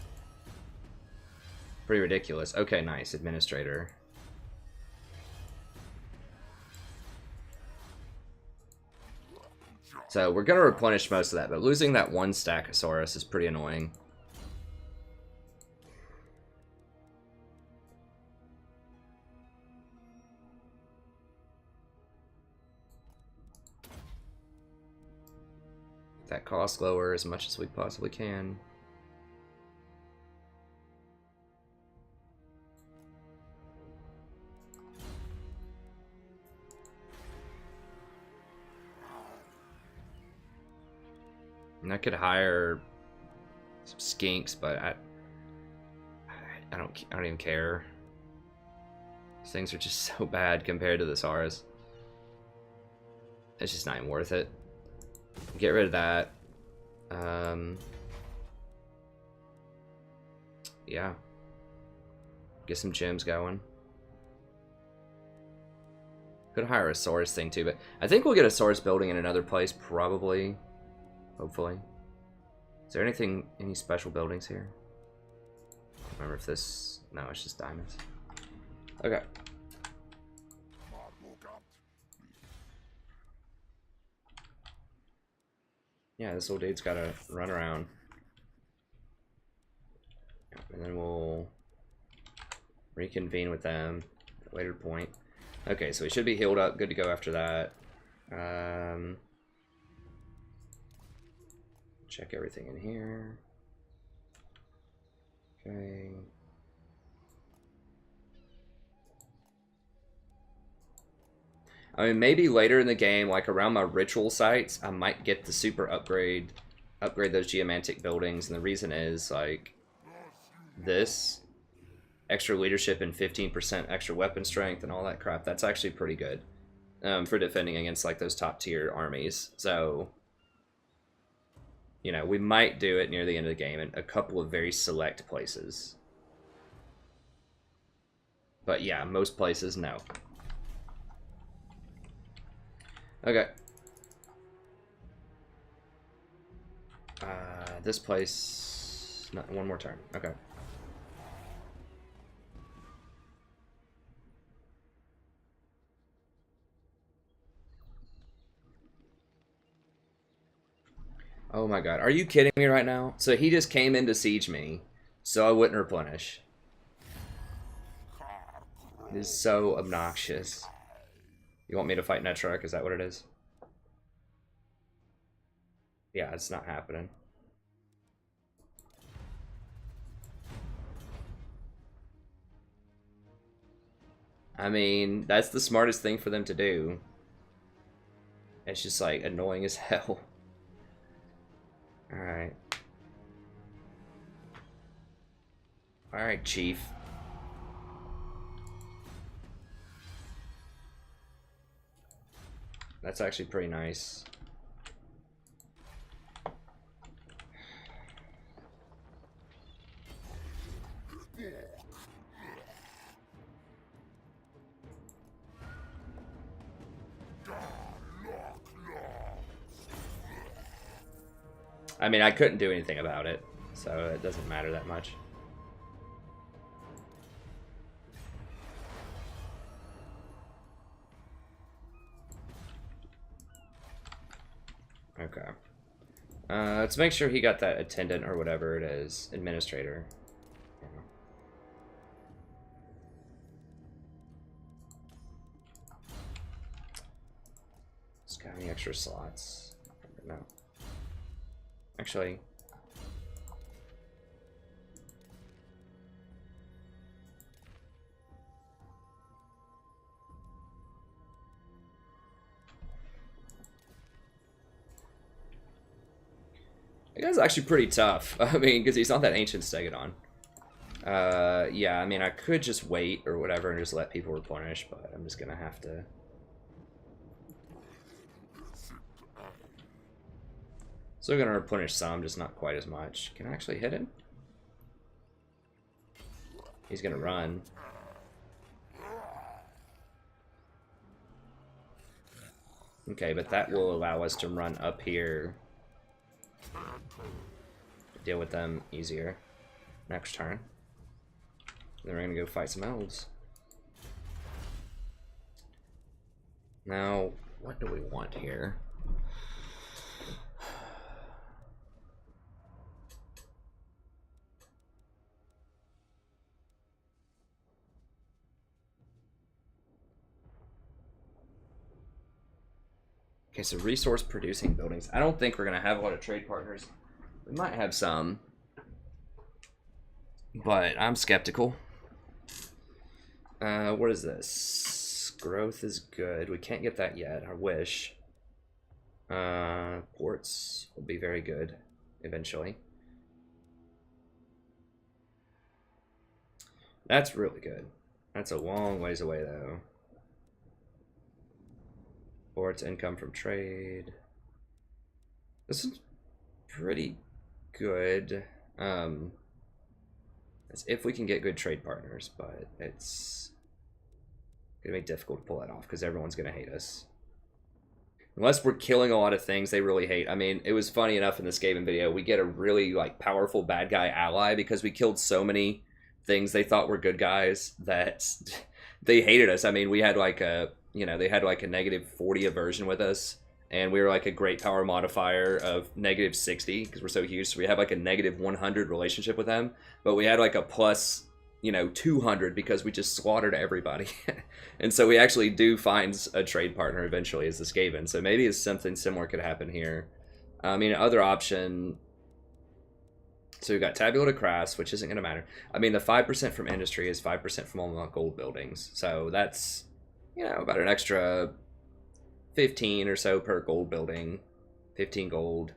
pretty ridiculous. Okay, nice. Administrator. So we're going to replenish most of that, but losing that one Stackosaurus is pretty annoying. Get that cost lower as much as we possibly can. And I could hire some skinks, but I don't even care. These things are just so bad compared to the SARS. It's just not even worth it. Get rid of that. Yeah. Get some gems going. Could hire a Saurus thing too, but I think we'll get a Saurus building in another place, probably. Hopefully. Is there any special buildings here? I don't remember if this... No, it's just diamonds. Okay. Yeah, this little dude's gotta run around. And then we'll reconvene with them at a later point. Okay, so we should be healed up. Good to go after that. Check everything in here. Okay. I mean, maybe later in the game, like around my ritual sites, I might get the super upgrade those geomantic buildings, and the reason is, like, this extra leadership and 15% extra weapon strength and all that crap, that's actually pretty good for defending against, like, those top tier armies. So, you know, we might do it near the end of the game in a couple of very select places. But yeah, most places, no. Okay. This place... No, one more turn. Okay. Oh my god. Are you kidding me right now? So he just came in to siege me, so I wouldn't replenish. It is so obnoxious. You want me to fight Netrarch? Is that what it is? Yeah, it's not happening. I mean, that's the smartest thing for them to do. It's just, like, annoying as hell. Alright. Alright, Chief. That's actually pretty nice. I mean, I couldn't do anything about it, so it doesn't matter that much. Okay. Let's make sure he got that attendant or whatever it is. Administrator. Yeah. Just got any extra slots? No. Actually... That guy's actually pretty tough. I mean, because he's not that ancient Stegodon. Yeah, I mean, I could just wait or whatever and just let people replenish, but I'm just gonna have to. So we're gonna replenish some, just not quite as much. Can I actually hit him? He's gonna run. Okay, but that will allow us to run up here. Deal with them easier next turn. Then we're gonna go fight some elves. Now, what do we want here? Okay, so resource producing buildings. I don't think we're gonna have a lot of trade partners. We might have some, but I'm skeptical. What is this? Growth is good. We can't get that yet. I wish. Ports will be very good eventually. That's really good. That's a long ways away though. Ports, income from trade. This is pretty good. As if we can get good trade partners, but it's gonna be difficult to pull that off because everyone's gonna hate us. Unless we're killing a lot of things they really hate. I mean, it was funny enough in this gaming video, we get a really like powerful bad guy ally because we killed so many things they thought were good guys that they hated us. I mean, we had like a, you know, they had like a -40 aversion with us, and we were like a great power modifier of -60 because we're so huge. So we have like a -100 relationship with them, but we had like a plus, you know, 200 because we just slaughtered everybody. And so we actually do find a trade partner eventually as the Skaven. So maybe it's something similar could happen here. I mean, other option. So we've got Tabula to Crass, which isn't going to matter. I mean, the 5% from industry is 5% from all the gold buildings. So that's, you know, about an extra 15 or so per gold building. 15 gold.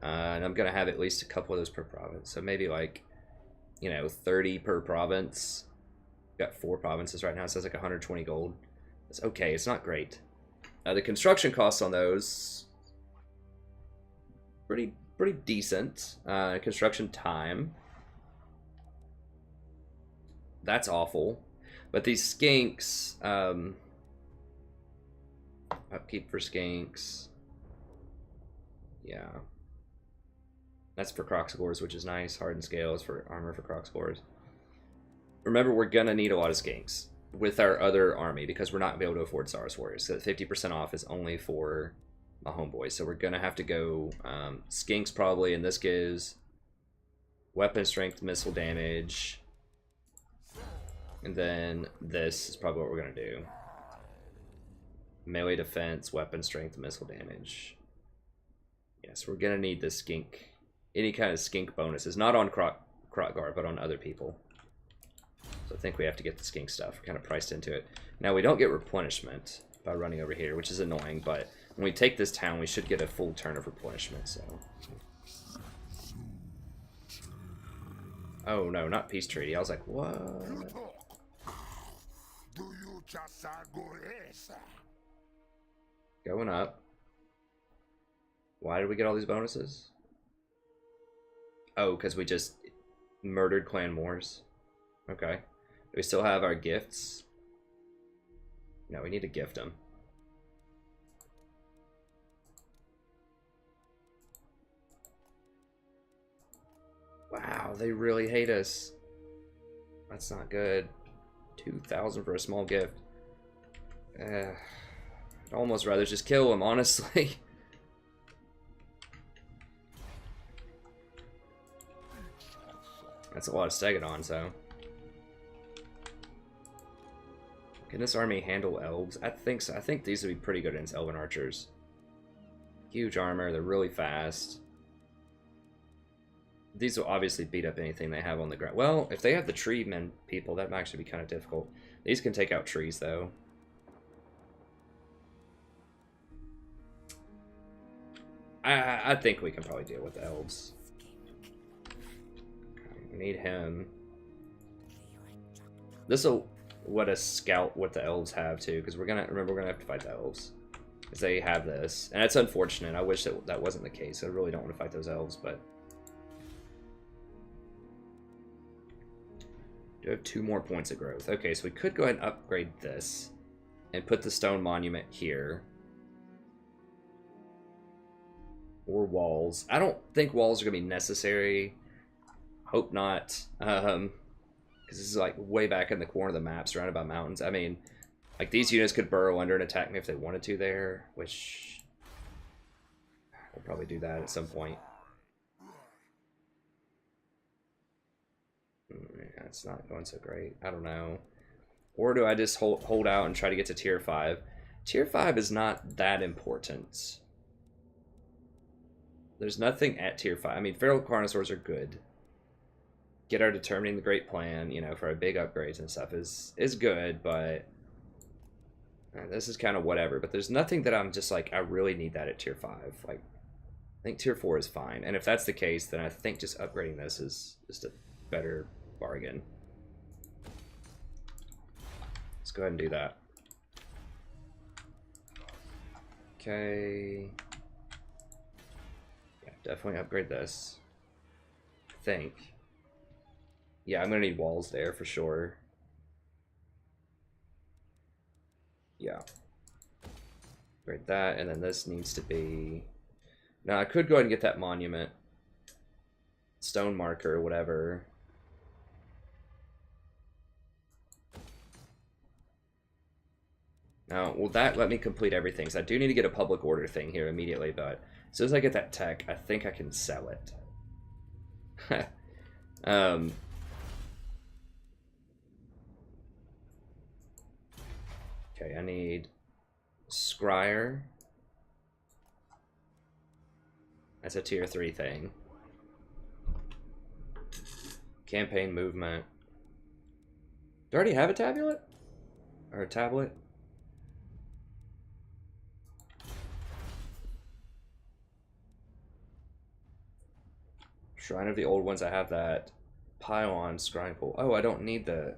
And I'm going to have at least a couple of those per province. So maybe like, you know, 30 per province. Got 4 provinces right now, so that's like 120 gold. It's okay, it's not great. The construction costs on those, pretty decent. Construction time, that's awful. But these skinks, upkeep for skinks, yeah. That's for kroq-gars, which is nice. Hardened scales for armor for kroq-gars. Remember, we're gonna need a lot of skinks with our other army because we're not gonna be able to afford Saurus Warriors. So 50% off is only for my homeboys. So we're gonna have to go skinks probably, and this gives weapon strength, missile damage, and then this is probably what we're gonna do. Melee defense, weapon strength, missile damage. Yes, we're gonna need the skink, any kind of skink bonuses, not on kroq-gar, but on other people. So I think we have to get the skink stuff. We're kind of priced into it. Now we don't get replenishment by running over here, which is annoying, but when we take this town, we should get a full turn of replenishment, so. Oh no, not peace treaty. I was like, what? Going up. Why did we get all these bonuses? Oh, because we just murdered clan wars. Okay. Do we still have our gifts? No, we need to gift them. Wow, they really hate us. That's not good. 2,000 for a small gift. I'd almost rather just kill them, honestly. That's a lot of Stegadon, so. Can this army handle elves? I think so. I think these would be pretty good against elven archers. Huge armor, they're really fast. These will obviously beat up anything they have on the ground. Well, if they have the tree men people, that might actually be kind of difficult. These can take out trees, though. I think we can probably deal with the elves. Okay, we need him. This'll what a scout what the elves have too, because we're gonna have to fight the elves. Because they have this. And it's unfortunate. I wish that that wasn't the case. I really don't want to fight those elves, but do have 2 more points of growth. Okay, so we could go ahead and upgrade this and put the stone monument here. Or walls. I don't think walls are going to be necessary. Hope not. Because this is like way back in the corner of the map, surrounded by mountains. I mean, like these units could burrow under and attack me if they wanted to there, which we'll probably do that at some point. Yeah, it's not going so great. I don't know. Or do I just hold out and try to get to tier 5? Tier 5 is not that important. There's nothing at tier 5. I mean, feral carnosaurs are good. Get our determining the great plan, you know, for our big upgrades and stuff is good, but this is kind of whatever. But there's nothing that I'm just like, I really need that at tier 5. Like, I think tier 4 is fine. And if that's the case, then I think just upgrading this is just a better bargain. Let's go ahead and do that. Okay. Yeah, definitely upgrade this. I think. Yeah, I'm gonna need walls there for sure. Yeah. Upgrade that, and then this needs to be... Now, I could go ahead and get that monument. Stone marker or whatever. Now, will that let me complete everything? So I do need to get a public order thing here immediately, but as soon as I get that tech, I think I can sell it. Okay, I need Scryer. That's a tier 3 thing. Campaign movement. Do I already have a tablet? Or a tablet? Shrine of the Old Ones, I have that. Pylon, Scrying Pool. Oh, I don't need the...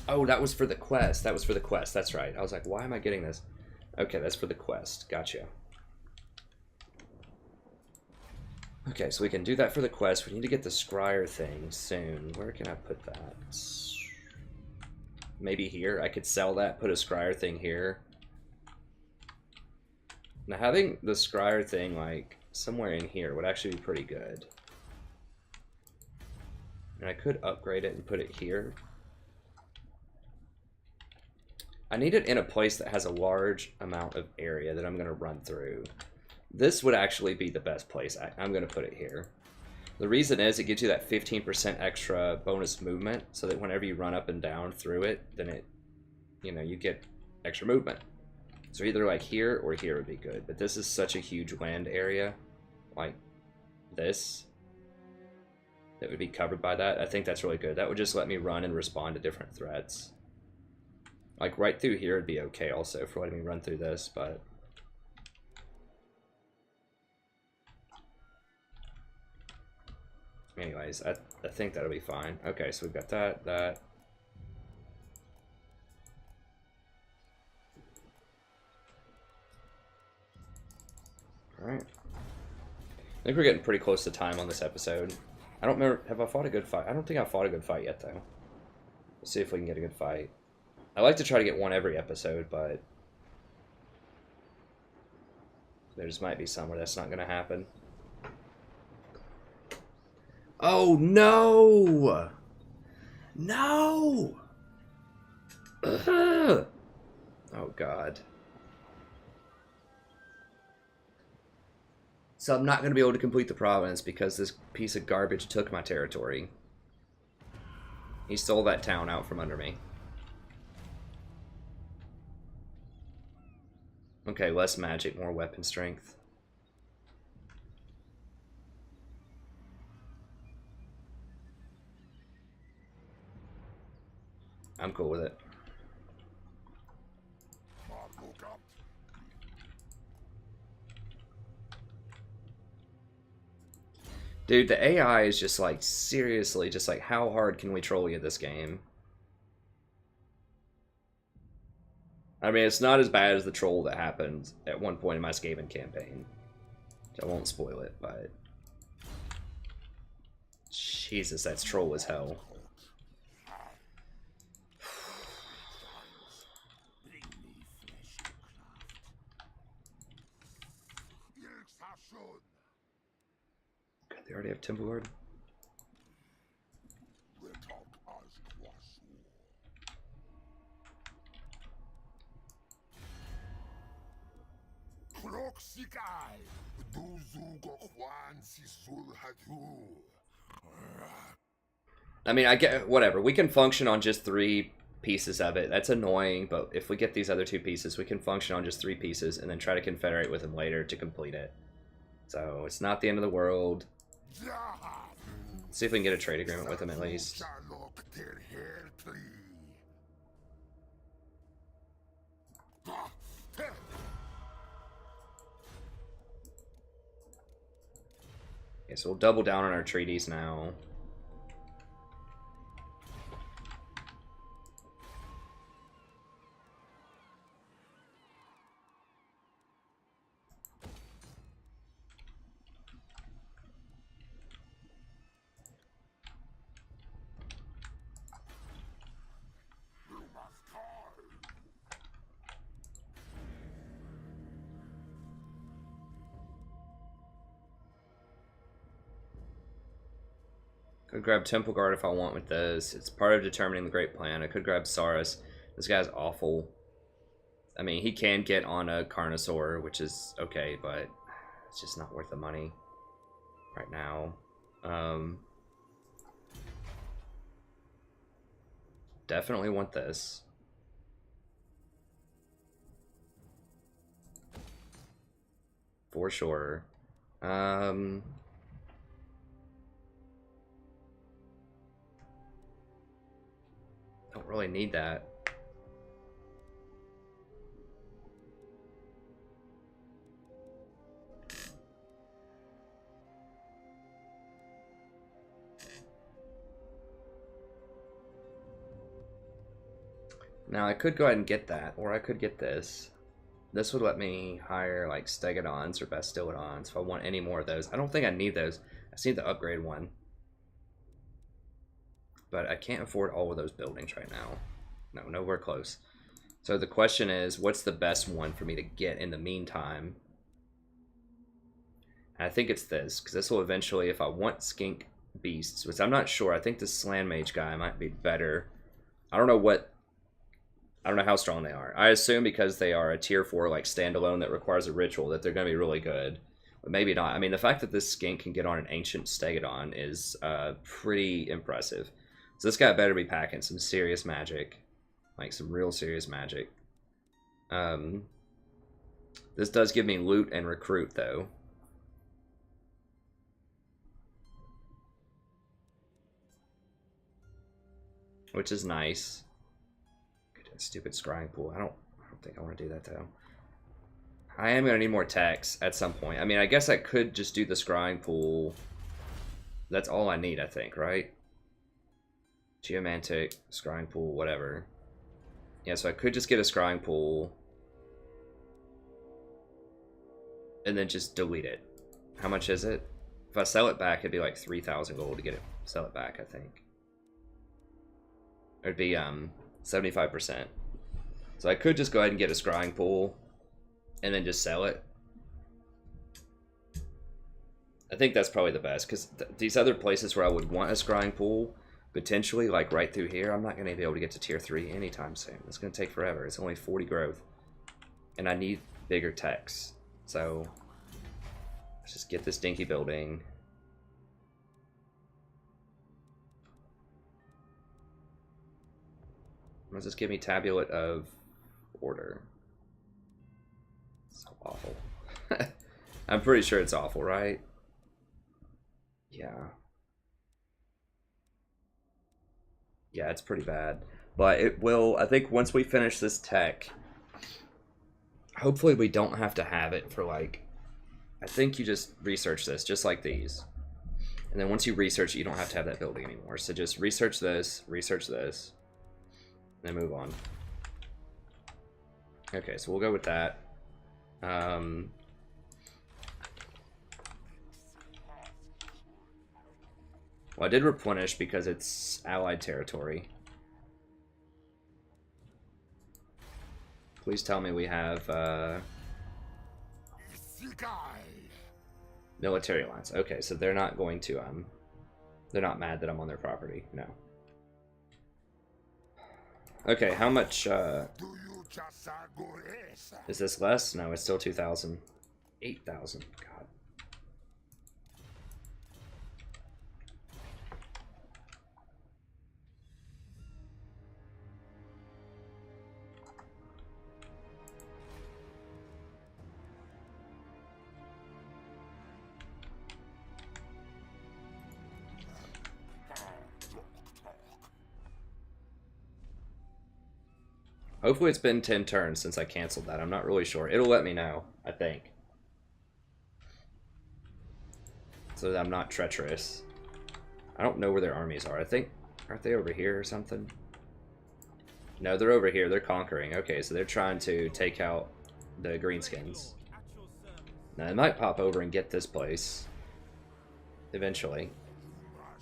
Oh, that was for the quest. That was for the quest, that's right. I was like, why am I getting this? Okay, that's for the quest. Gotcha. Okay, so we can do that for the quest. We need to get the Scryer thing soon. Where can I put that? Maybe here? I could sell that, put a Scryer thing here. Now, having the Scryer thing, like, somewhere in here would actually be pretty good. And I could upgrade it and put it here. I need it in a place that has a large amount of area that I'm going to run through. This would actually be the best place. I'm going to put it here. The reason is it gives you that 15% extra bonus movement, so that whenever you run up and down through it, then it, you know, you get extra movement. So either like here or here would be good. But this is such a huge land area, like this, that would be covered by that. I think that's really good. That would just let me run and respond to different threats. Like right through here would be okay also for letting me run through this, but... Anyways, I think that'll be fine. Okay, so we've got that. Alright. I think we're getting pretty close to time on this episode. I don't remember, have I fought a good fight? I don't think I've fought a good fight yet, though. Let's see if we can get a good fight. I like to try to get one every episode, but there just might be some where that's not going to happen. Oh, no! No! Ugh. Oh, God. So I'm not going to be able to complete the province because this piece of garbage took my territory. He stole that town out from under me. Okay, less magic, more weapon strength. I'm cool with it. Dude, the AI is just like, seriously, just like, how hard can we troll you this game? I mean, it's not as bad as the troll that happened at one point in my Skaven campaign. I won't spoil it, but... Jesus, that's troll as hell. They already have Temple Guard. I mean, I get whatever. We can function on just 3 pieces of it. That's annoying, but if we get these other 2 pieces, we can function on just 3 pieces and then try to confederate with them later to complete it. So it's not the end of the world. Let's see if we can get a trade agreement with them at least. Okay, so we'll double down on our treaties now. Could grab Temple Guard if I want with this. It's part of determining the Great Plan. I could grab Saurus. This guy's awful. I mean, he can get on a Carnosaur, which is okay, but it's just not worth the money right now. Definitely want this. For sure. Don't really need that. Now I could go ahead and get that, or I could get this. This would let me hire like Stegodons or Bastillodons if I want any more of those. I don't think I need those. I just need the upgrade one. But I can't afford all of those buildings right now. No, nowhere close. So the question is, what's the best one for me to get in the meantime? And I think it's this, because this will eventually, if I want skink beasts, which I'm not sure, I think this Slan Mage guy might be better. I don't know how strong they are. I assume because they are a tier 4 like standalone that requires a ritual that they're going to be really good. But maybe not. I mean, the fact that this skink can get on an ancient Stegodon is pretty impressive. So this guy better be packing some serious magic. Like some real serious magic. This does give me loot and recruit though. Which is nice. Stupid scrying pool. I don't think I want to do that though. I am gonna need more techs at some point. I mean, I guess I could just do the scrying pool. That's all I need, I think, right? Geomantic, scrying pool, whatever. Yeah, so I could just get a scrying pool and then just delete it. How much is it? If I sell it back, it'd be like 3,000 gold to get it. Sell it back, I think. It'd be 75%. So I could just go ahead and get a scrying pool and then just sell it. I think that's probably the best, because these other places where I would want a scrying pool, potentially, like right through here, I'm not going to be able to get to tier 3 anytime soon. It's going to take forever. It's only 40 growth. And I need bigger techs. So let's just get this dinky building. Let's just give me tablet of order. So awful. I'm pretty sure it's awful, right? Yeah. Yeah, it's pretty bad. But it will, I think once we finish this tech, hopefully we don't have to have it for like, I think you just research this, just like these. And then once you research it, you don't have to have that building anymore. So just research this, and then move on. Okay, so we'll go with that. Well, I did replenish because it's allied territory. Please tell me we have military alliance. Okay, so they're not going to they're not mad that I'm on their property. No. Okay, how much is this less? No, it's still 2,000. 8,000. God. Hopefully it's been 10 turns since I canceled that. I'm not really sure. It'll let me know, I think. So that I'm not treacherous. I don't know where their armies are. I think, aren't they over here or something? No, they're over here. They're conquering. Okay, so they're trying to take out the greenskins. Now, they might pop over and get this place. Eventually.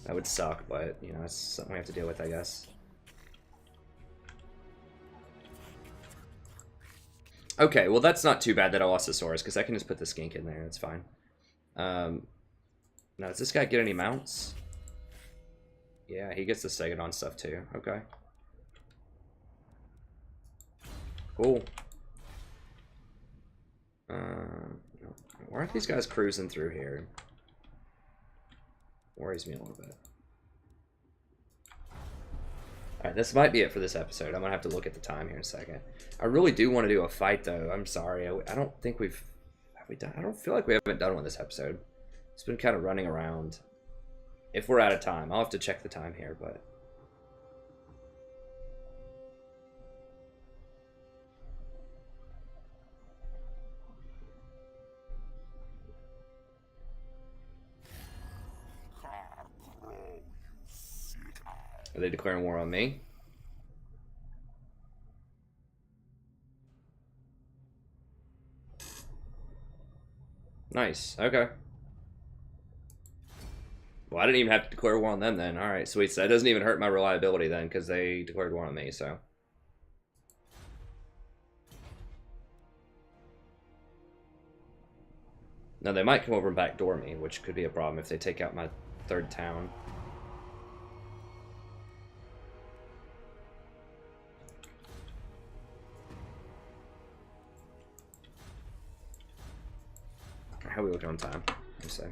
That would suck, but, you know, it's something we have to deal with, I guess. Okay, well that's not too bad that I lost the Saurus, because I can just put the skink in there, it's fine. Now, does this guy get any mounts? Yeah, he gets the Stegodon stuff too, okay. Cool. Why aren't these guys cruising through here? Worries me a little bit. Alright, this might be it for this episode. I'm gonna have to look at the time here in a second. I really do want to do a fight though. I'm sorry. I don't think have we done. I don't feel like we haven't done one this episode. It's been kind of running around. If we're out of time, I'll have to check the time here, but are they declaring war on me? Nice. Okay. Well, I didn't even have to declare war on them then. Alright, sweet. So that doesn't even hurt my reliability then, because they declared war on me, so. Now, they might come over and backdoor me, which could be a problem if they take out my third town. How are we looking on time? Let me see.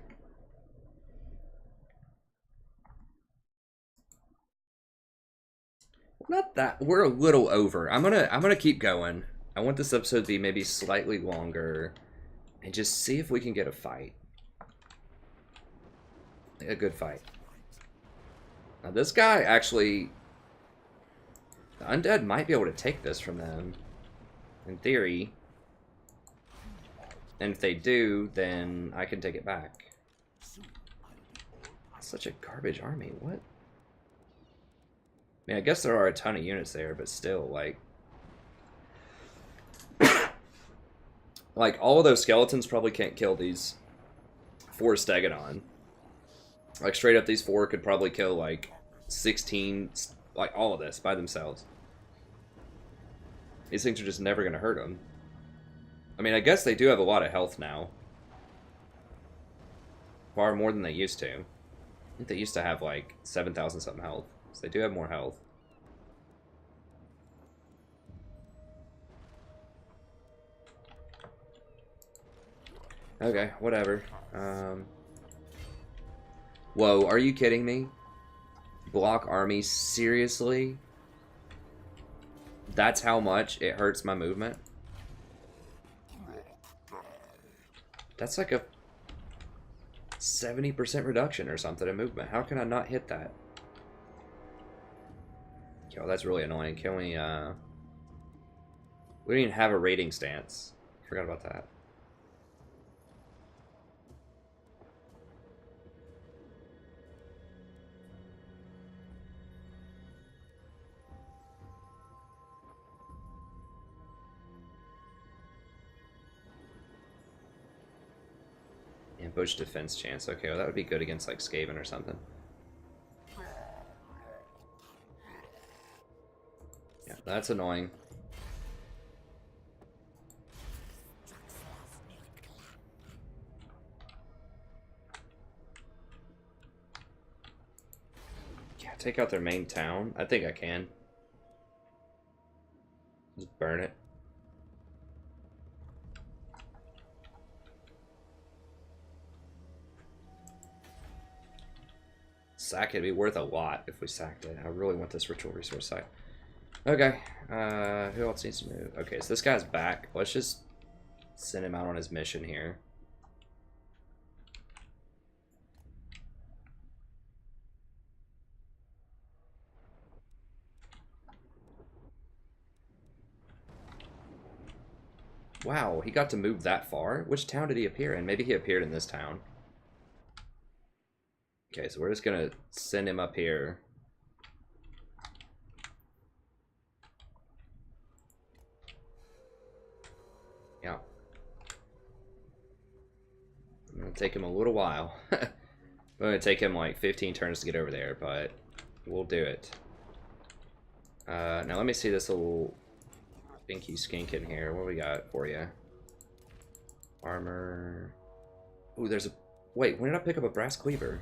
Not that we're a little over. I'm gonna keep going. I want this episode to be maybe slightly longer, and just see if we can get a fight. A good fight. Now this guy actually, the undead might be able to take this from them, in theory. And if they do, then I can take it back. That's such a garbage army. What? I mean, I guess there are a ton of units there, but still, like... like, all of those skeletons probably can't kill these 4 Stegodon. Like, straight up, these 4 could probably kill, like, 16... like, all of this by themselves. These things are just never going to hurt them. I mean, I guess they do have a lot of health now. Far more than they used to. I think they used to have, like, 7,000 something health. So they do have more health. Okay, whatever. Whoa, are you kidding me? Block army, seriously? That's how much it hurts my movement? That's like a 70% reduction or something in movement. How can I not hit that? Yo, that's really annoying. Can we, we don't even have a raiding stance. Forgot about that. Ambush defense chance. Okay, well that would be good against like Skaven or something. Yeah, that's annoying. Yeah, take out their main town. I think I can. Just burn it. Sack it'd be worth a lot if we sacked it. I really want this ritual resource site. Okay, who else needs to move? Okay, so this guy's back. Let's just send him out on his mission here. Wow, he got to move that far? Which town did he appear in? Maybe he appeared in this town. Okay, so we're just gonna send him up here. Yeah. It'll take him a little while. It's gonna take him like 15 turns to get over there, but we'll do it. Now let me see this little stinky skink in here. What do we got for you? Armor. Ooh, there's a... Wait, when did I pick up a brass cleaver?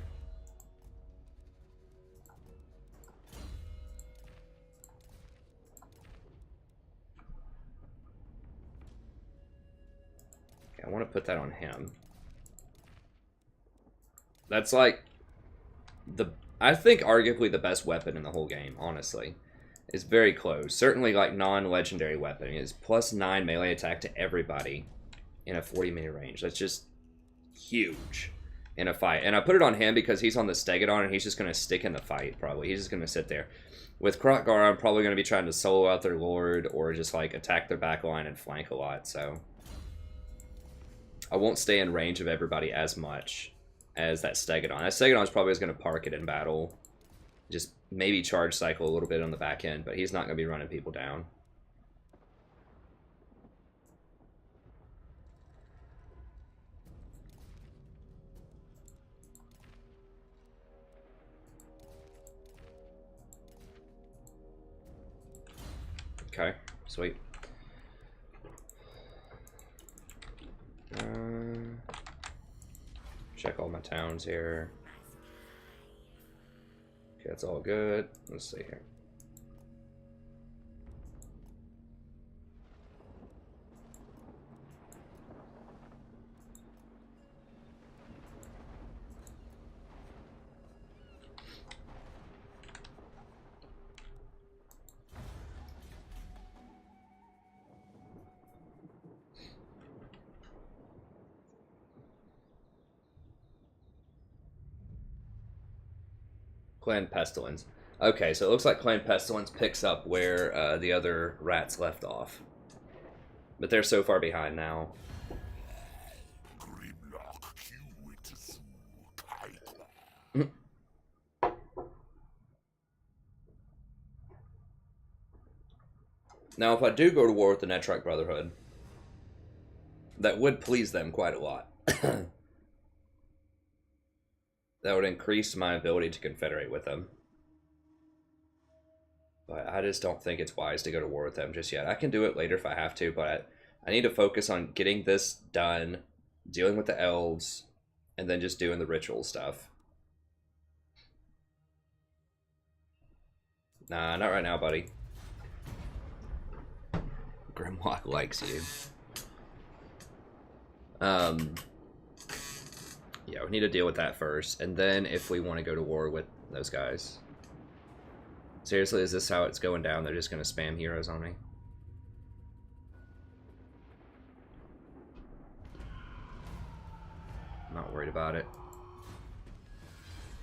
Okay, I want to put that on him. That's like I think arguably the best weapon in the whole game, honestly. It's very close. Certainly like non-legendary weapon. It is +9 melee attack to everybody in a 40-meter range. That's just huge in a fight. And I put it on him because he's on the Stegodon and he's just going to stick in the fight, probably. He's just going to sit there. With kroq-gar, I'm probably going to be trying to solo out their lord or just like attack their back line and flank a lot, so I won't stay in range of everybody as much as that Stegodon. That Stegodon is probably going to park it in battle. Just maybe charge cycle a little bit on the back end, but he's not going to be running people down. Okay, sweet. Check all my towns here. Okay, that's all good. Let's see here. Clan Pestilence. Okay, so it looks like Clan Pestilence picks up where the other rats left off. But they're so far behind now. Now, if I do go to war with the Netrite Brotherhood, that would please them quite a lot. That would increase my ability to confederate with them. But I just don't think it's wise to go to war with them just yet. I can do it later if I have to, but I need to focus on getting this done, dealing with the elves, and then just doing the ritual stuff. Nah, not right now, buddy. Grimlock likes you. Yeah, we need to deal with that first, and then if we want to go to war with those guys. Seriously, is this how it's going down? They're just going to spam heroes on me? I'm not worried about it.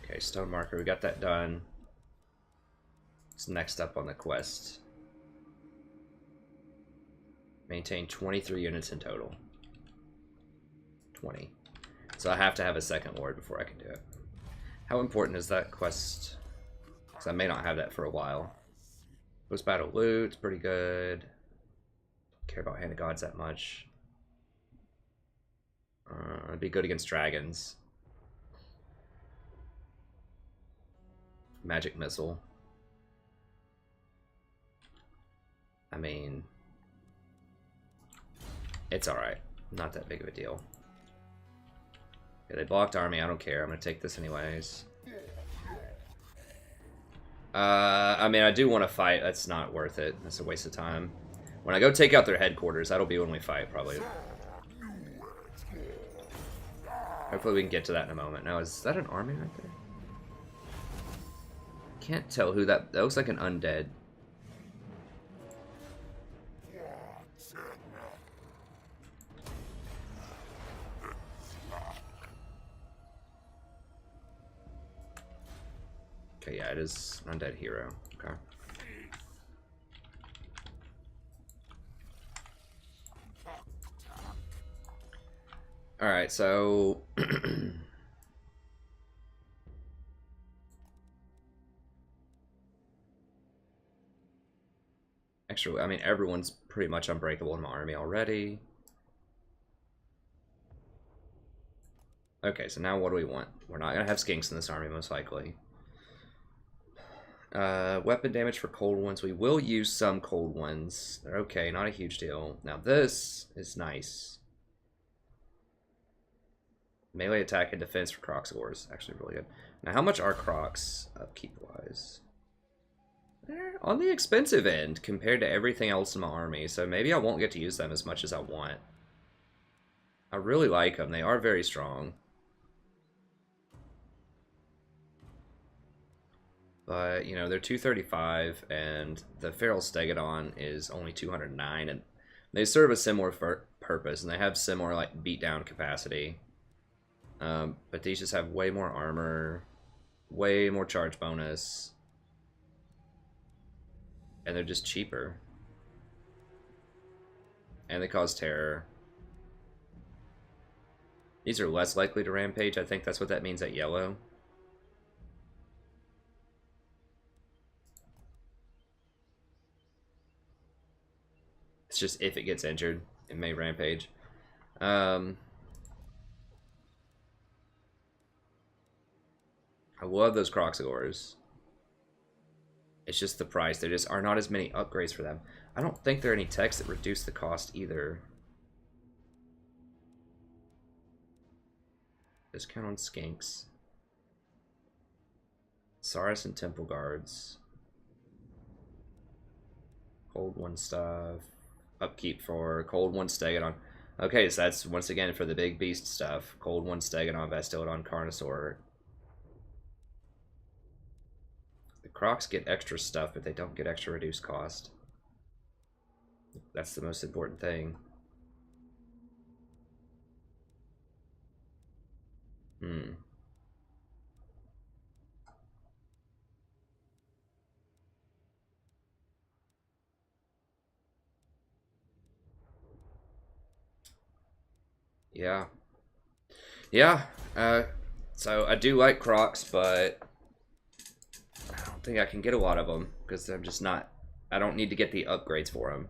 Okay, stone marker, we got that done. What's next up on the quest? Maintain 23 units in total. 20. So I have to have a second lord before I can do it. How important is that quest? Because I may not have that for a while. Post battle loot's pretty good. Don't care about Hand of Gods that much. It'd be good against dragons. Magic missile. I mean, it's alright. Not that big of a deal. Yeah, they blocked army. I don't care. I'm gonna take this anyways. I mean, I do want to fight. That's not worth it. That's a waste of time. When I go take out their headquarters, that'll be when we fight, probably. Hopefully we can get to that in a moment. Now, is that an army right there? Can't tell who that... That looks like an undead. Okay, yeah, it is an undead hero. Okay. Alright, so... Actually, I mean, everyone's pretty much unbreakable in my army already. Okay, so now what do we want? We're not going to have skinks in this army, most likely. Weapon damage for cold ones. We will use some cold ones. They're okay, not a huge deal. Now this is nice. Melee attack and defense for kroq-gars. Actually really good. Now how much are kroqs upkeep-wise? They're on the expensive end compared to everything else in my army, so maybe I won't get to use them as much as I want. I really like them. They are very strong. But, you know, they're 235, and the Feral Stegodon is only 209, and they serve a similar purpose, and they have similar, like, beatdown capacity. But these just have way more armor, way more charge bonus, and they're just cheaper. And they cause terror. These are less likely to rampage. I think that's what that means at yellow. It's just if it gets injured, it may rampage. I love those kroq-gars. It's just the price. There just are not as many upgrades for them. I don't think there are any techs that reduce the cost either. Discount on skinks. Saracen Temple Guards. Cold one stuff. Upkeep for Cold one Stegodon. Okay, so that's once again for the big beast stuff. Cold one Stegodon, Vastildon, Carnosaur. The Crocs get extra stuff, but they don't get extra reduced cost. That's the most important thing. Yeah. Yeah. So I do like Crocs, but I don't think I can get a lot of them because I'm just not... I don't need to get the upgrades for them.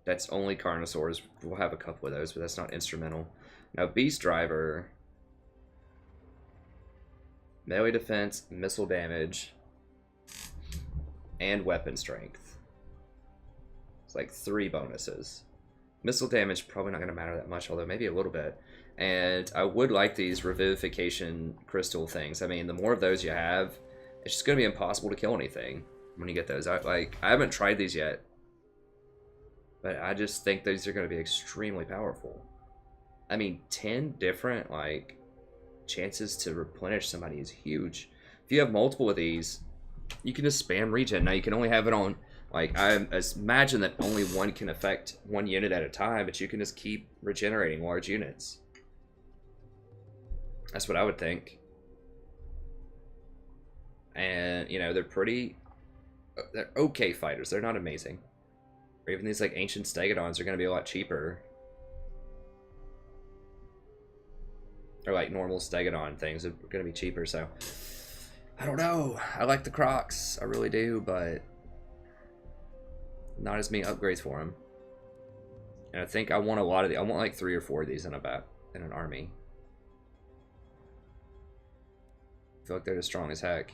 That's only Carnosaurs. We'll have a couple of those, but that's not instrumental. Now, Beast Driver. Melee defense, missile damage, and weapon strength. It's like 3 bonuses. Missile damage probably not going to matter that much, although maybe a little bit. And I would like these revivification crystal things. I mean, the more of those you have, it's just going to be impossible to kill anything when you get those. I haven't tried these yet, but I just think these are going to be extremely powerful. I mean, 10 different chances to replenish somebody is huge. If you have multiple of these, you can just spam regen. Now you can only have it on, I imagine that only one can affect one unit at a time, but you can just keep regenerating large units. That's what I would think. And, you know, they're okay fighters. They're not amazing. Or even these, ancient Stegodons are going to be a lot cheaper. Or, normal Stegodon things are going to be cheaper, so... I don't know. I like the Crocs. I really do, but... not as many upgrades for them. And I think I want a lot of the. I want like 3 or 4 of these in an army. I feel like they're just strong as heck.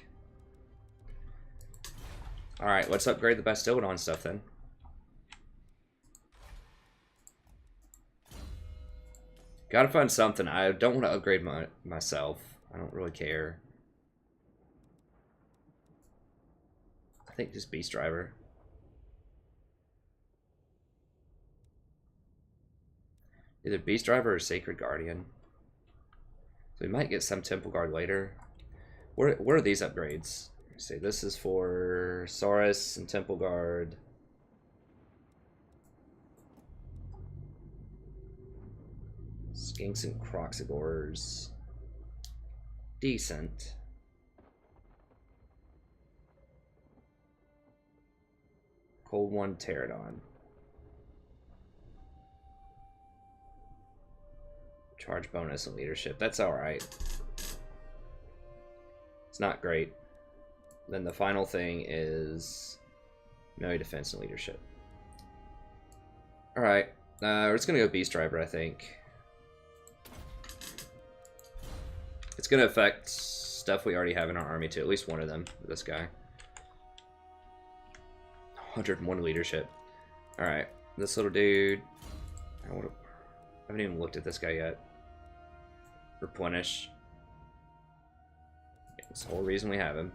All right, let's upgrade the Bastildon stuff then. Gotta find something. I don't want to upgrade myself. I don't really care. I think just Beast Driver. Either Beast Driver or Sacred Guardian. So we might get some Temple Guard later. What are these upgrades? Let's see, this is for Saurus and Temple Guard. Skinks and kroq-gars. Decent. Cold One Pterodon. Charge bonus and leadership. That's alright. It's not great. Then the final thing is melee defense and leadership. Alright. We're just going to go Beast Driver, I think. It's going to affect stuff we already have in our army too. At least one of them. This guy. 101 leadership. Alright. This little dude. I haven't even looked at this guy yet. Replenish. That's the whole reason we have him.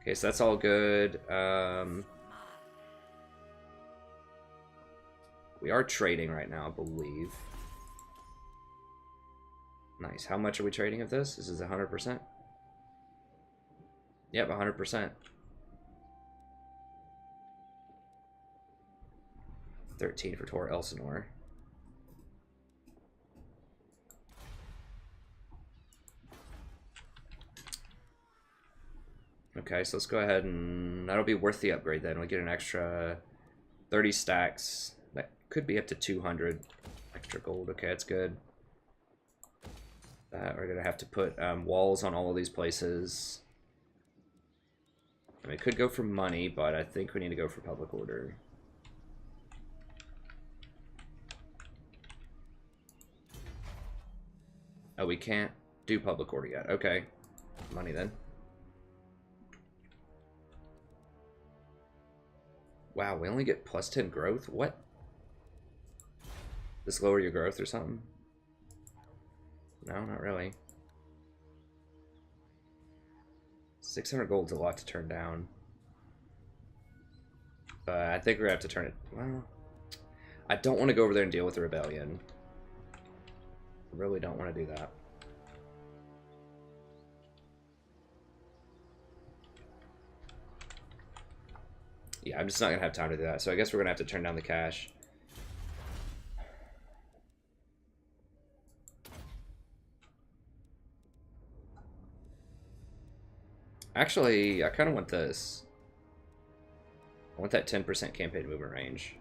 Okay, so that's all good. We are trading right now, I believe. Nice. How much are we trading of this? This is 100%. Yep, 100%. 13 for Tor Elsinore. Okay, so let's go ahead and that'll be worth the upgrade then. We'll get an extra 30 stacks. That could be up to 200 extra gold. Okay, that's good. We're going to have to put walls on all of these places. I mean, it could go for money, but I think we need to go for public order. Oh, we can't do public order yet. Okay. Money then. Wow, we only get plus 10 growth? What? This lower your growth or something? No, not really. 600 gold's a lot to turn down. But I think we're gonna have to turn it. Well, I don't want to go over there and deal with the rebellion. I really don't want to do that. Yeah, I'm just not gonna have time to do that. So I guess we're gonna have to turn down the cash. Actually, I kind of want this. I want that 10% campaign movement range.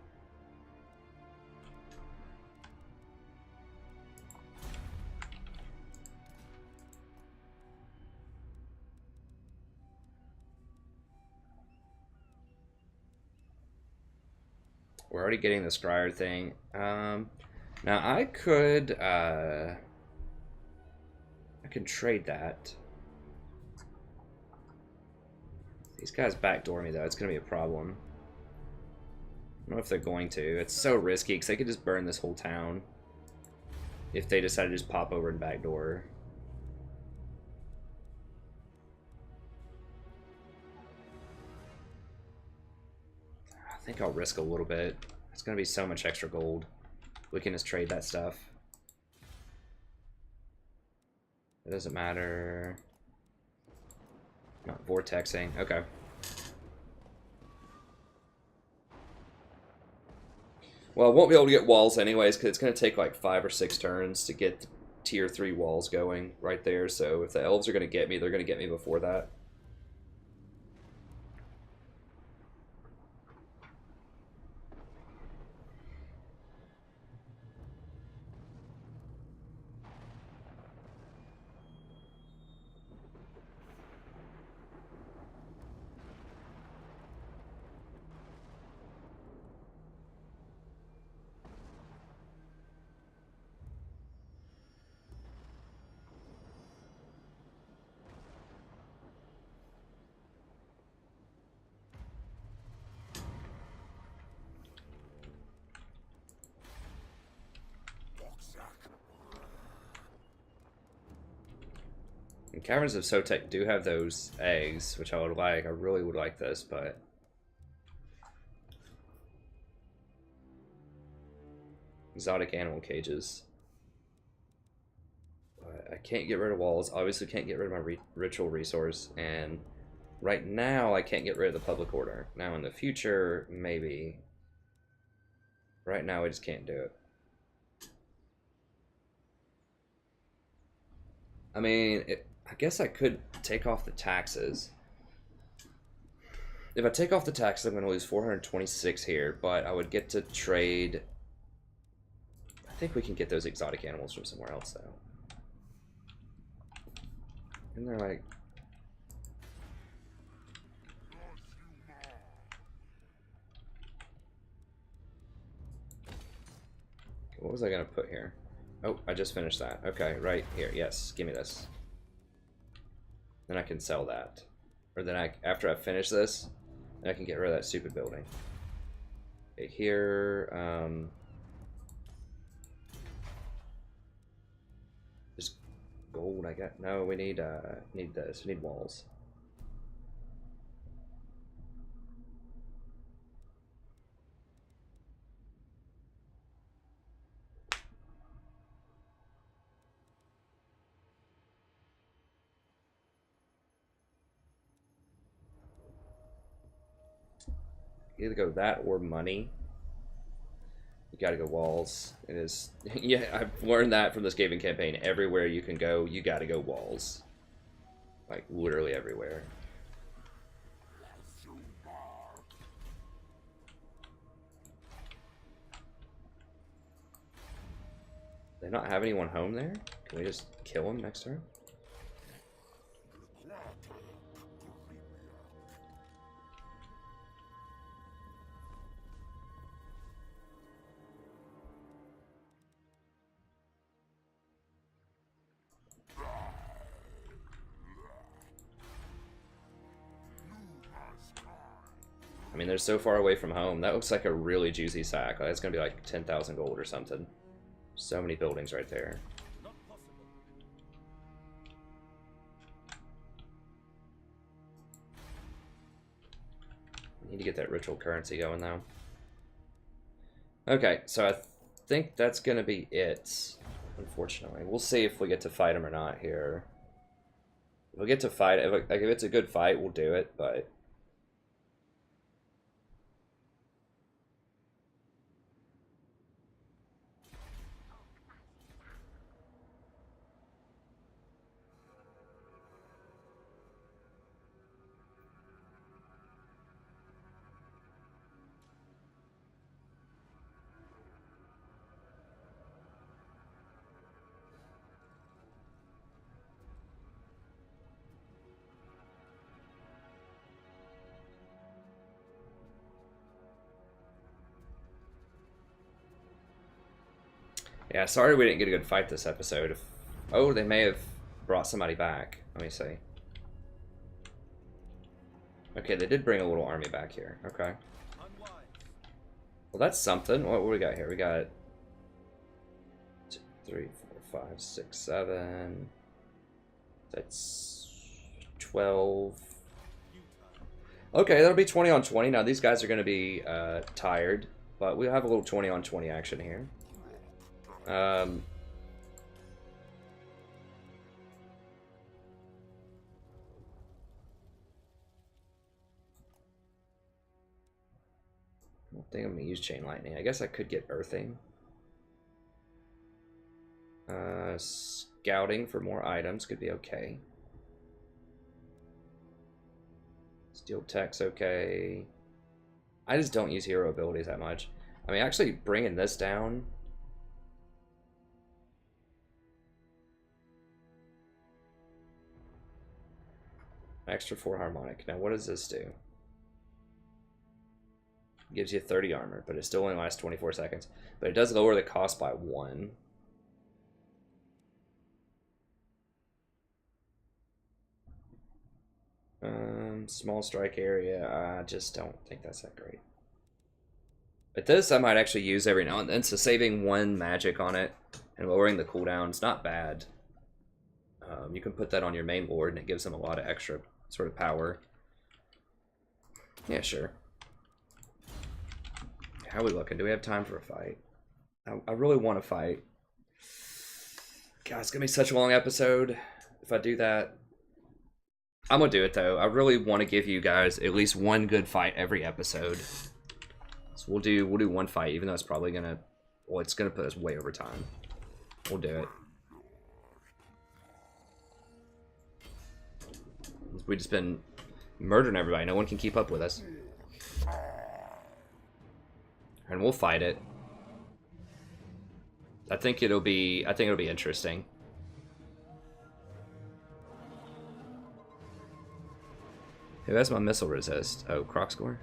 We're already getting the Scryer thing. Now I can trade that. These guys backdoor me though. It's gonna be a problem. I don't know if they're going to. It's so risky because they could just burn this whole town if they decide to just pop over and backdoor. I think I'll risk a little bit. It's gonna be so much extra gold. We can just trade that stuff. It doesn't matter. Not vortexing. Okay. Well, I won't be able to get walls anyways because it's going to take like 5 or 6 turns to get tier 3 walls going right there. So if the elves are going to get me, they're going to get me before that. And Caverns of Sotek do have those eggs, which I would like. I really would like this, but... Exotic animal cages. But I can't get rid of walls. Obviously can't get rid of my ritual resource. And right now I can't get rid of the public order. Now in the future, maybe. Right now I just can't do it. I mean, I guess I could take off the taxes. If I take off the taxes, I'm going to lose 426 here, but I would get to trade... I think we can get those exotic animals from somewhere else, though. And they're like... What was I going to put here? Oh, I just finished that. Okay, right here. Yes, give me this. Then I can sell that. Or then after I finish this, I can get rid of that stupid building. Okay, here, there's gold I got. No, we need this. We need walls. Either go that or money. You gotta go walls. It is, yeah, I've learned that from this gaming campaign. Everywhere you can go, you gotta go walls. Like, literally everywhere. They not have anyone home there? Can we just kill them next turn? I mean, they're so far away from home. That looks like a really juicy sack. Like, it's gonna be like 10,000 gold or something. So many buildings right there. Need to get that ritual currency going though. Okay, so I think that's gonna be it. Unfortunately, we'll see if we get to fight him or not here. If we get to fight, if it's a good fight, we'll do it. But yeah, sorry we didn't get a good fight this episode. Oh, they may have brought somebody back. Let me see. Okay, they did bring a little army back here. Okay. Well, that's something. What do we got here? We got 2, 3, 4, 5, 6, 7. That's 12. Okay, that'll be 20 on 20. Now, these guys are going to be tired, but we'll have a little 20 on 20 action here. I don't think I'm going to use Chain Lightning. I guess I could get Earthing. Scouting for more items could be okay. Steel Tech's okay. I just don't use hero abilities that much. I mean, actually bringing this down... Extra 4 harmonic. Now, what does this do? It gives you 30 armor, but it still only lasts 24 seconds. But it does lower the cost by 1. Small strike area. I just don't think that's that great. But this I might actually use every now and then. So saving 1 magic on it and lowering the cooldown is not bad. You can put that on your main lord, and it gives them a lot of extra sort of power. Yeah, sure. How are we looking? Do we have time for a fight? I really want to fight. God, it's gonna be such a long episode if I do that. I'm gonna do it though. I really want to give you guys at least one good fight every episode. So we'll do one fight, even though it's probably gonna, well, it's gonna put us way over time. We'll do it. We've just been murdering everybody. No one can keep up with us. And we'll fight it. I think it'll be interesting. Who has my missile resist? Oh, kroq-gar.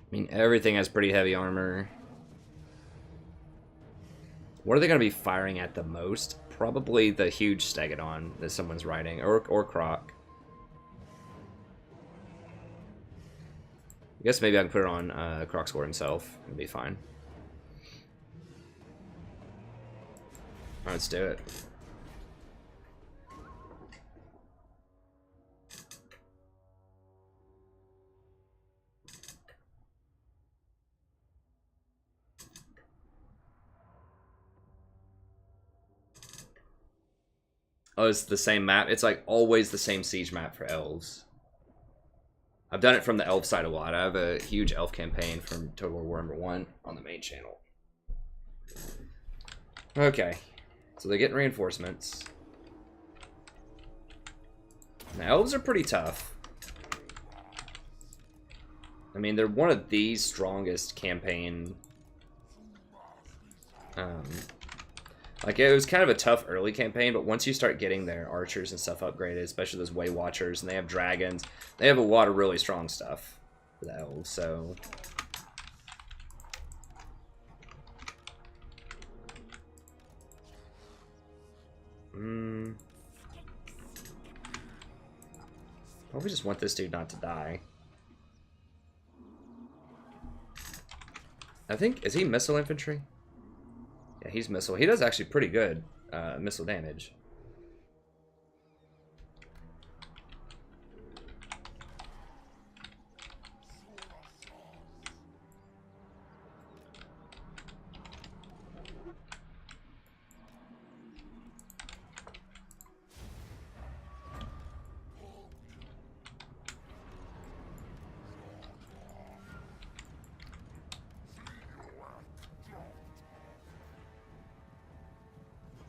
I mean, everything has pretty heavy armor. What are they going to be firing at the most? Probably the huge stegodon that someone's riding, or kroq. I guess maybe I can put it on kroq-gar himself. It'll be fine. Alright, let's do it. Oh, it's the same map? It's like always the same siege map for elves. I've done it from the elf side a lot. I have a huge elf campaign from Total War Warhammer 1 on the main channel. Okay. So they're getting reinforcements. Now, elves are pretty tough. I mean, they're one of the strongest campaign... like, it was kind of a tough early campaign, but once you start getting their archers and stuff upgraded, especially those Way Watchers, and they have dragons, they have a lot of really strong stuff for the elves, so... Probably just want this dude not to die. I think, is he missile infantry? Yeah, he's missile. He does actually pretty good missile damage.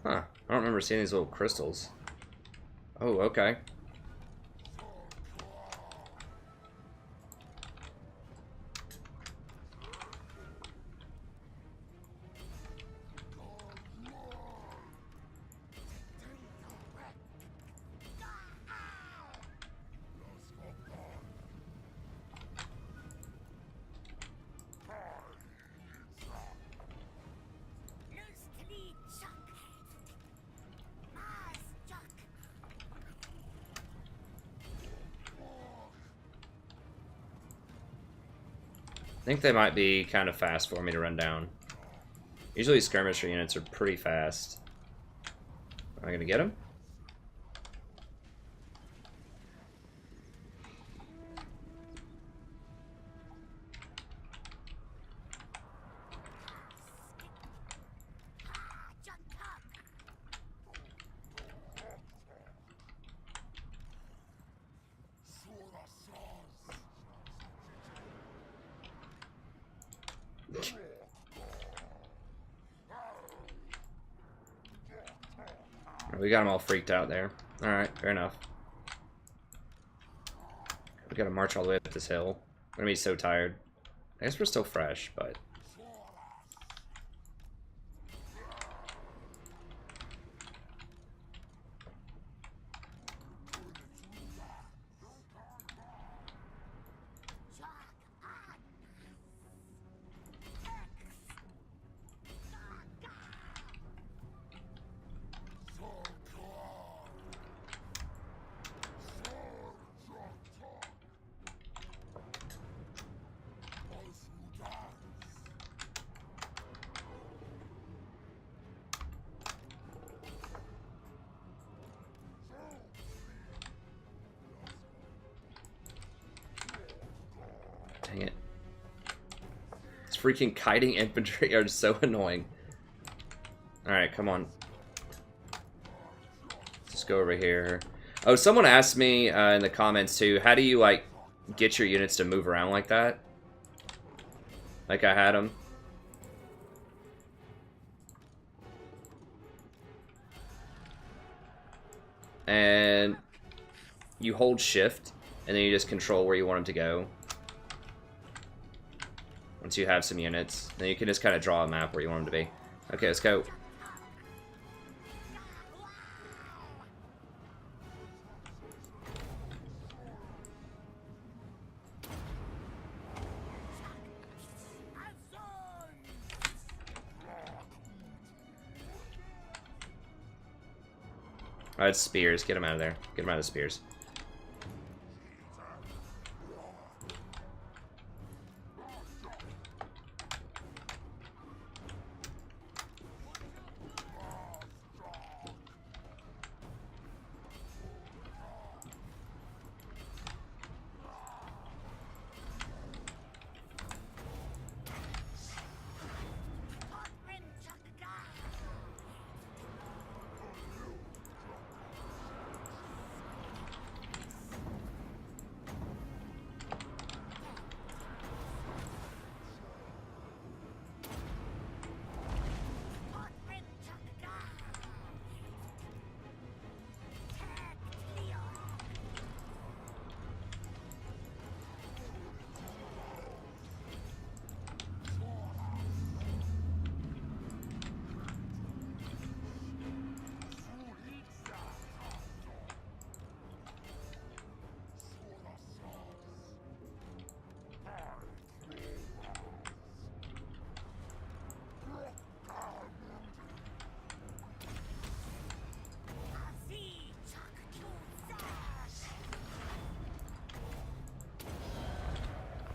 Huh. I don't remember seeing these little crystals. Oh, okay. I think they might be kind of fast for me to run down. Usually skirmisher units are pretty fast. Am I gonna get him? We got them all freaked out there. Alright, fair enough. We gotta march all the way up this hill. I'm gonna be so tired. I guess we're still fresh, but... freaking kiting infantry are so annoying. Alright, come on. Just go over here. Oh, someone asked me in the comments too, how do you, like, get your units to move around like that? Like I had them. And you hold shift, and then you just control where you want them to go. Once you have some units, then you can just kind of draw a map where you want them to be. Okay, let's go. Oh, it's spears. Get him out of there. Get him out of the spears.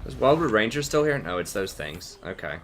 Is Wildwood Ranger still here? No, it's those things. Okay.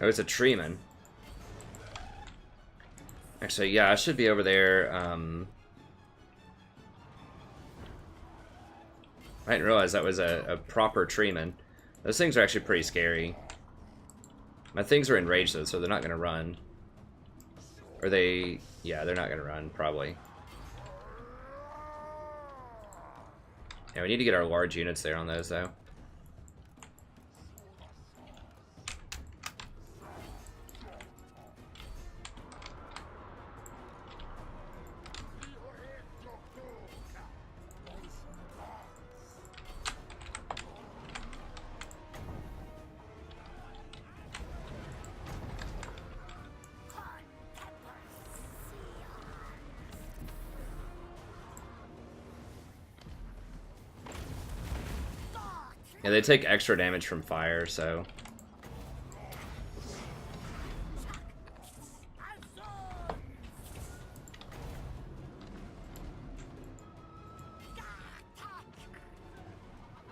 Oh, it's a treeman. Actually, yeah, I should be over there. I didn't realize that was a proper treeman. Those things are actually pretty scary. My things are enraged though, so they're not going to run. Or they... yeah, they're not going to run, probably. Yeah, we need to get our large units there on those, though. Yeah, they take extra damage from fire, so...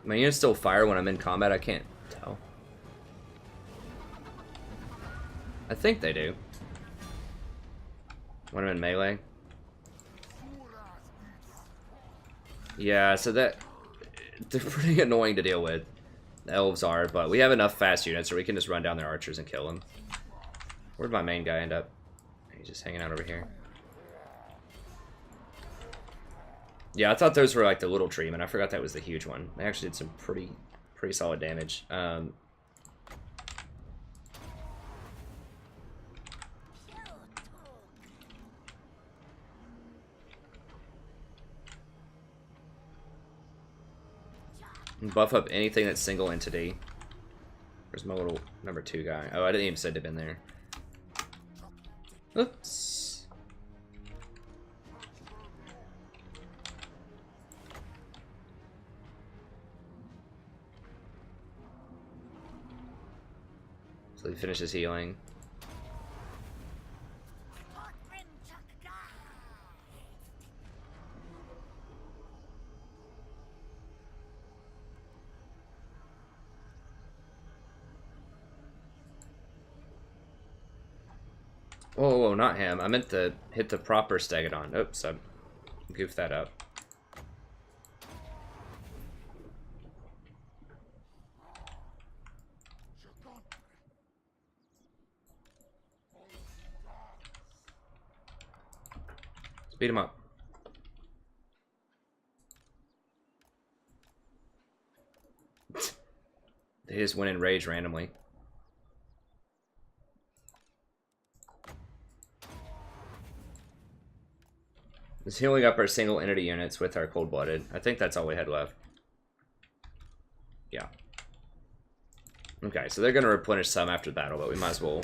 My units still fire when I'm in combat? I can't tell. I think they do. When I'm in melee. Yeah, so that... they're pretty annoying to deal with. The elves are, but we have enough fast units so we can just run down their archers and kill them. Where'd my main guy end up? He's just hanging out over here. Yeah, I thought those were like the little treemen. I forgot that was the huge one. They actually did some pretty solid damage. Buff up anything that's single entity. Where's my little number 2 guy? Oh, I didn't even say to have been there. Oops. So he finishes healing. Whoa, not him. I meant to hit the proper Stegodon. Oops, I goofed that up. Let's beat him up. They just went in rage randomly. Just healing up our single entity units with our cold-blooded. I think that's all we had left. Yeah. Okay, so they're going to replenish some after the battle, but we might as well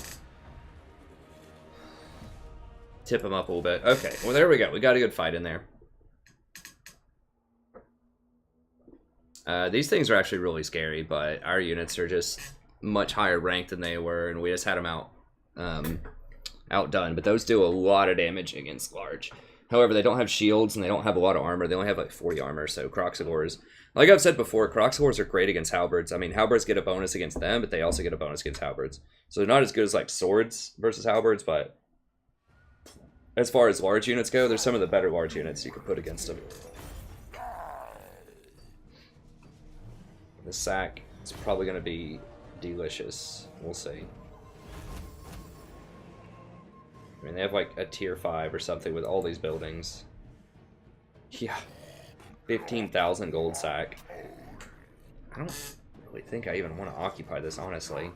tip them up a little bit. Okay, well there we go. We got a good fight in there. These things are actually really scary, but our units are just much higher ranked than they were, and we just had them outdone. But those do a lot of damage against large. However, they don't have shields, and they don't have a lot of armor. They only have like 40 armor, so kroq-gars, like I've said before, kroq-gars are great against halberds. I mean, halberds get a bonus against them, but they also get a bonus against halberds. So they're not as good as like swords versus halberds, but as far as large units go, they're some of the better large units you can put against them. The sack is probably going to be delicious. We'll see. I mean, they have like a tier 5 or something with all these buildings. Yeah. 15,000 gold sack. I don't really think I even want to occupy this, honestly.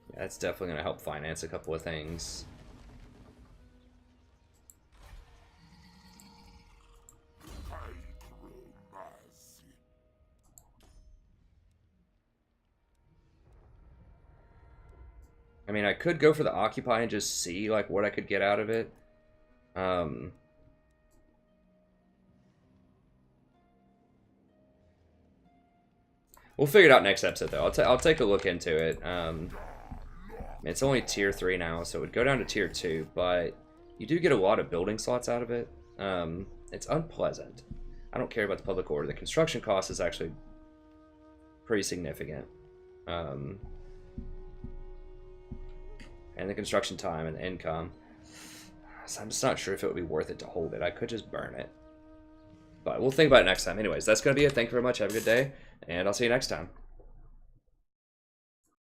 Yeah, that's definitely going to help finance a couple of things. I mean, I could go for the Occupy and just see, like, what I could get out of it. We'll figure it out next episode, though. I'll take a look into it. It's only tier 3 now, so it would go down to tier 2, but you do get a lot of building slots out of it. It's unpleasant. I don't care about the public order. The construction cost is actually pretty significant. And the construction time and the income. So I'm just not sure if it would be worth it to hold it. I could just burn it. But we'll think about it next time. Anyways, that's going to be it. Thank you very much. Have a good day. And I'll see you next time.